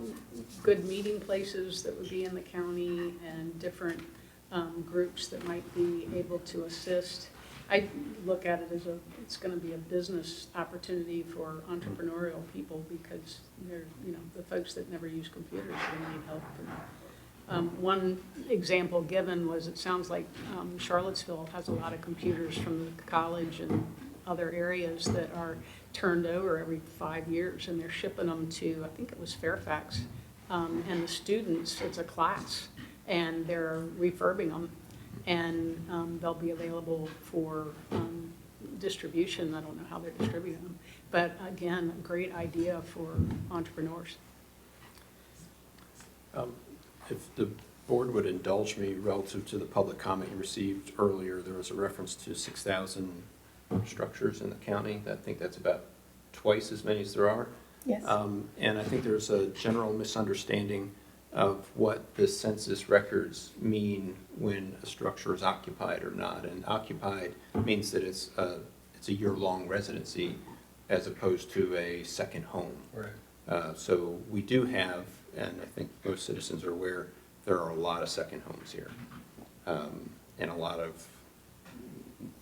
good meeting places that would be in the county and different groups that might be able to assist. I look at it as it's going to be a business opportunity for entrepreneurial people because they're, the folks that never use computers are going to need help. And, one example given was it sounds like Charlottesville has a lot of computers from the college and other areas that are turned over every 5 years, and they're shipping them to, I think it was Fairfax, and the students, it's a class, and they're refurbing them, and they'll be available for distribution. I don't know how they're distributing them, but again, a great idea for entrepreneurs. If the board would indulge me relative to the public comment you received earlier, there was a reference to 6,000 structures in the county. I think that's about twice as many as there are. Yes. And I think there's a general misunderstanding of what the census records mean when a structure is occupied or not. And occupied means that it's a year-long residency as opposed to a second home. Right. So we do have, and I think most citizens are aware, there are a lot of second homes here. And a lot of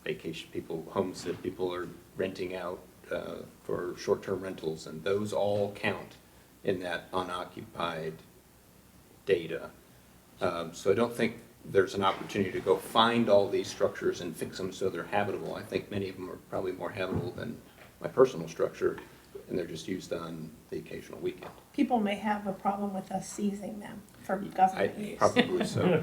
vacation homes that people are renting out for short-term rentals, and those all count in that unoccupied data. So I don't think there's an opportunity to go find all these structures and fix them so they're habitable. I think many of them are probably more habitable than my personal structure, and they're just used on the occasional weekend. People may have a problem with us seizing them for government use. Probably so.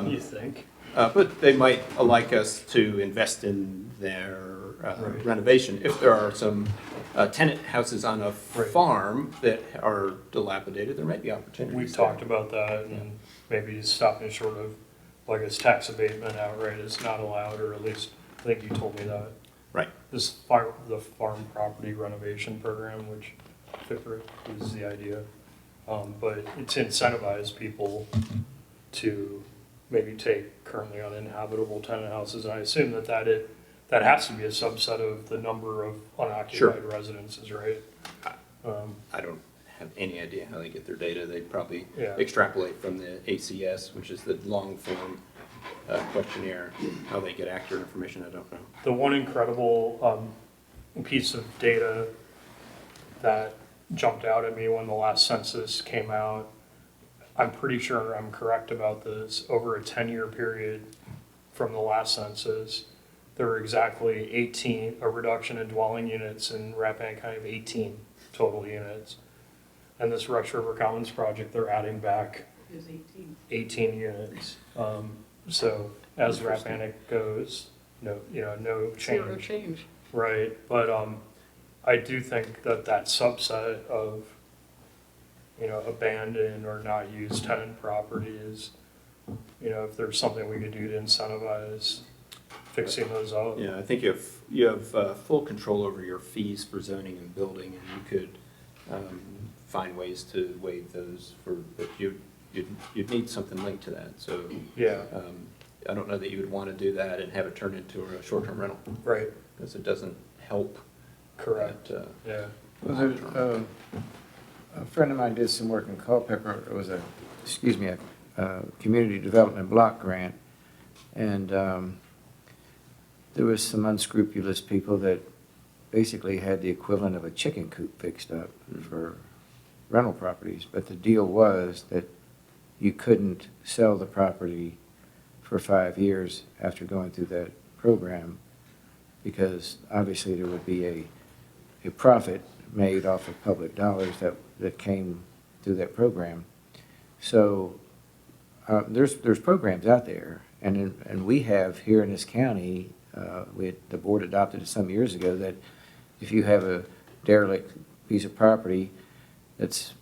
You think? But they might like us to invest in their Right. renovation. If there are some tenant houses on a Right. farm that are dilapidated, there might be opportunities. We've there. talked about that and maybe stopping short of, like, as tax abatement outright is not allowed, or at least I think you told me that. Right. The farm property renovation program, which FIPRA is the idea. But it's incentivize people to maybe take currently uninhabitable tenant houses, and I assume that that has to be a subset of the number of unoccupied residences, right? I don't have any idea how they get their data. They probably Yeah. extrapolate from the ACS, which is the long form questionnaire. How they get accurate information, I don't know. The one incredible piece of data that jumped out at me when the last census came out, I'm pretty sure I'm correct about this, over a 10-year period from the last census, there were exactly a reduction in dwelling units in Rappahannock County of 18 total units. And this Rush River Commons project, they're adding back Is 18. 18 units. So as Rappahannock goes, no Zero change. change. Right, but I do think that that subset of, abandoned or not used tenant properties, if there's something we could do to incentivize fixing those up. Yeah, I think you have full control over your fees for zoning and building, and you could find ways to waive those but you'd need something linked to that. So Yeah, I don't know that you would want to do that and have it turn into a short-term rental, right, because it doesn't help. correct, that, yeah. Well, a friend of mine did some work in Culpeper. It was a community development block grant. And there was some unscrupulous people that basically had the equivalent of a chicken coop fixed up for rental properties. But the deal was that you couldn't sell the property for 5 years after going through that program, because obviously there would be a profit made off of public dollars that came through that program. So there's programs out there, and we have here in this county, the board adopted it some years ago, that if you have a derelict piece of property that's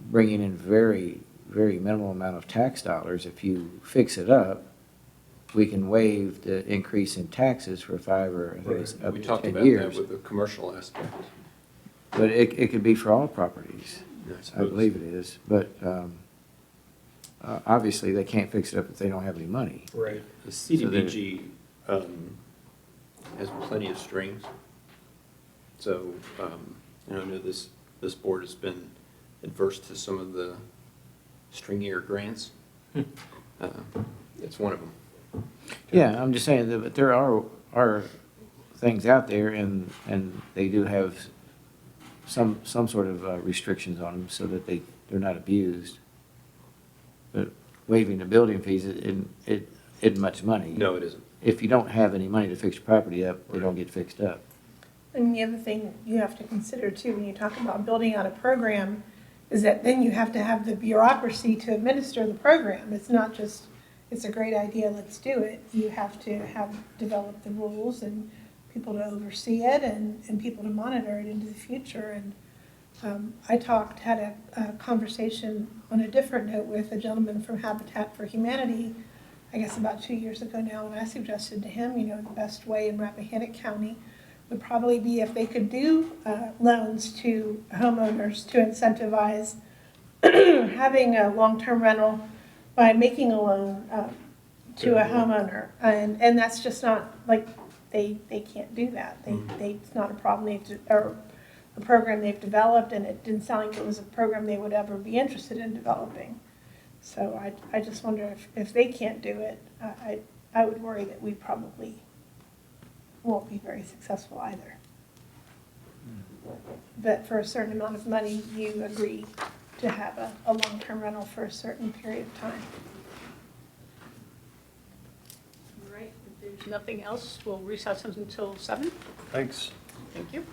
bringing in very, very minimal amount of tax dollars, if you fix it up, we can waive the increase in taxes for 5 or I think it's up We to talked 10 about years. that with the commercial aspect. But it could be for all properties, I suppose. believe it is. But obviously, they can't fix it up if they don't have any money. Right. The CDBG has plenty of strings. So, I know this board has been adverse to some of the stringier grants. It's one of them. Yeah, I'm just saying that, but there are things out there, and they do have some sort of restrictions on them so that they're not abused. But waiving the building fees, it isn't much money. No, it isn't. If you don't have any money to fix your property up, they don't get fixed up. And the other thing you have to consider too, when you talk about building out a program, is that then you have to have the bureaucracy to administer the program. It's not just, it's a great idea, let's do it. You have to develop the rules and people to oversee it and people to monitor it into the future. And I had a conversation on a different note with a gentleman from Habitat for Humanity, I guess about 2 years ago now, and I suggested to him, the best way in Rappahannock County would probably be if they could do loans to homeowners to incentivize having a long-term rental by making a loan to a homeowner. And that's just not, like, they can't do that. It's not a problem or a program they've developed, and it didn't sound like it was a program they would ever be interested in developing. So I just wonder if they can't do it, I would worry that we probably won't be very successful either. But for a certain amount of money, you agree to have a long-term rental for a certain period of time. All right, if there's nothing else, we'll recess until 7. Thanks. Thank you.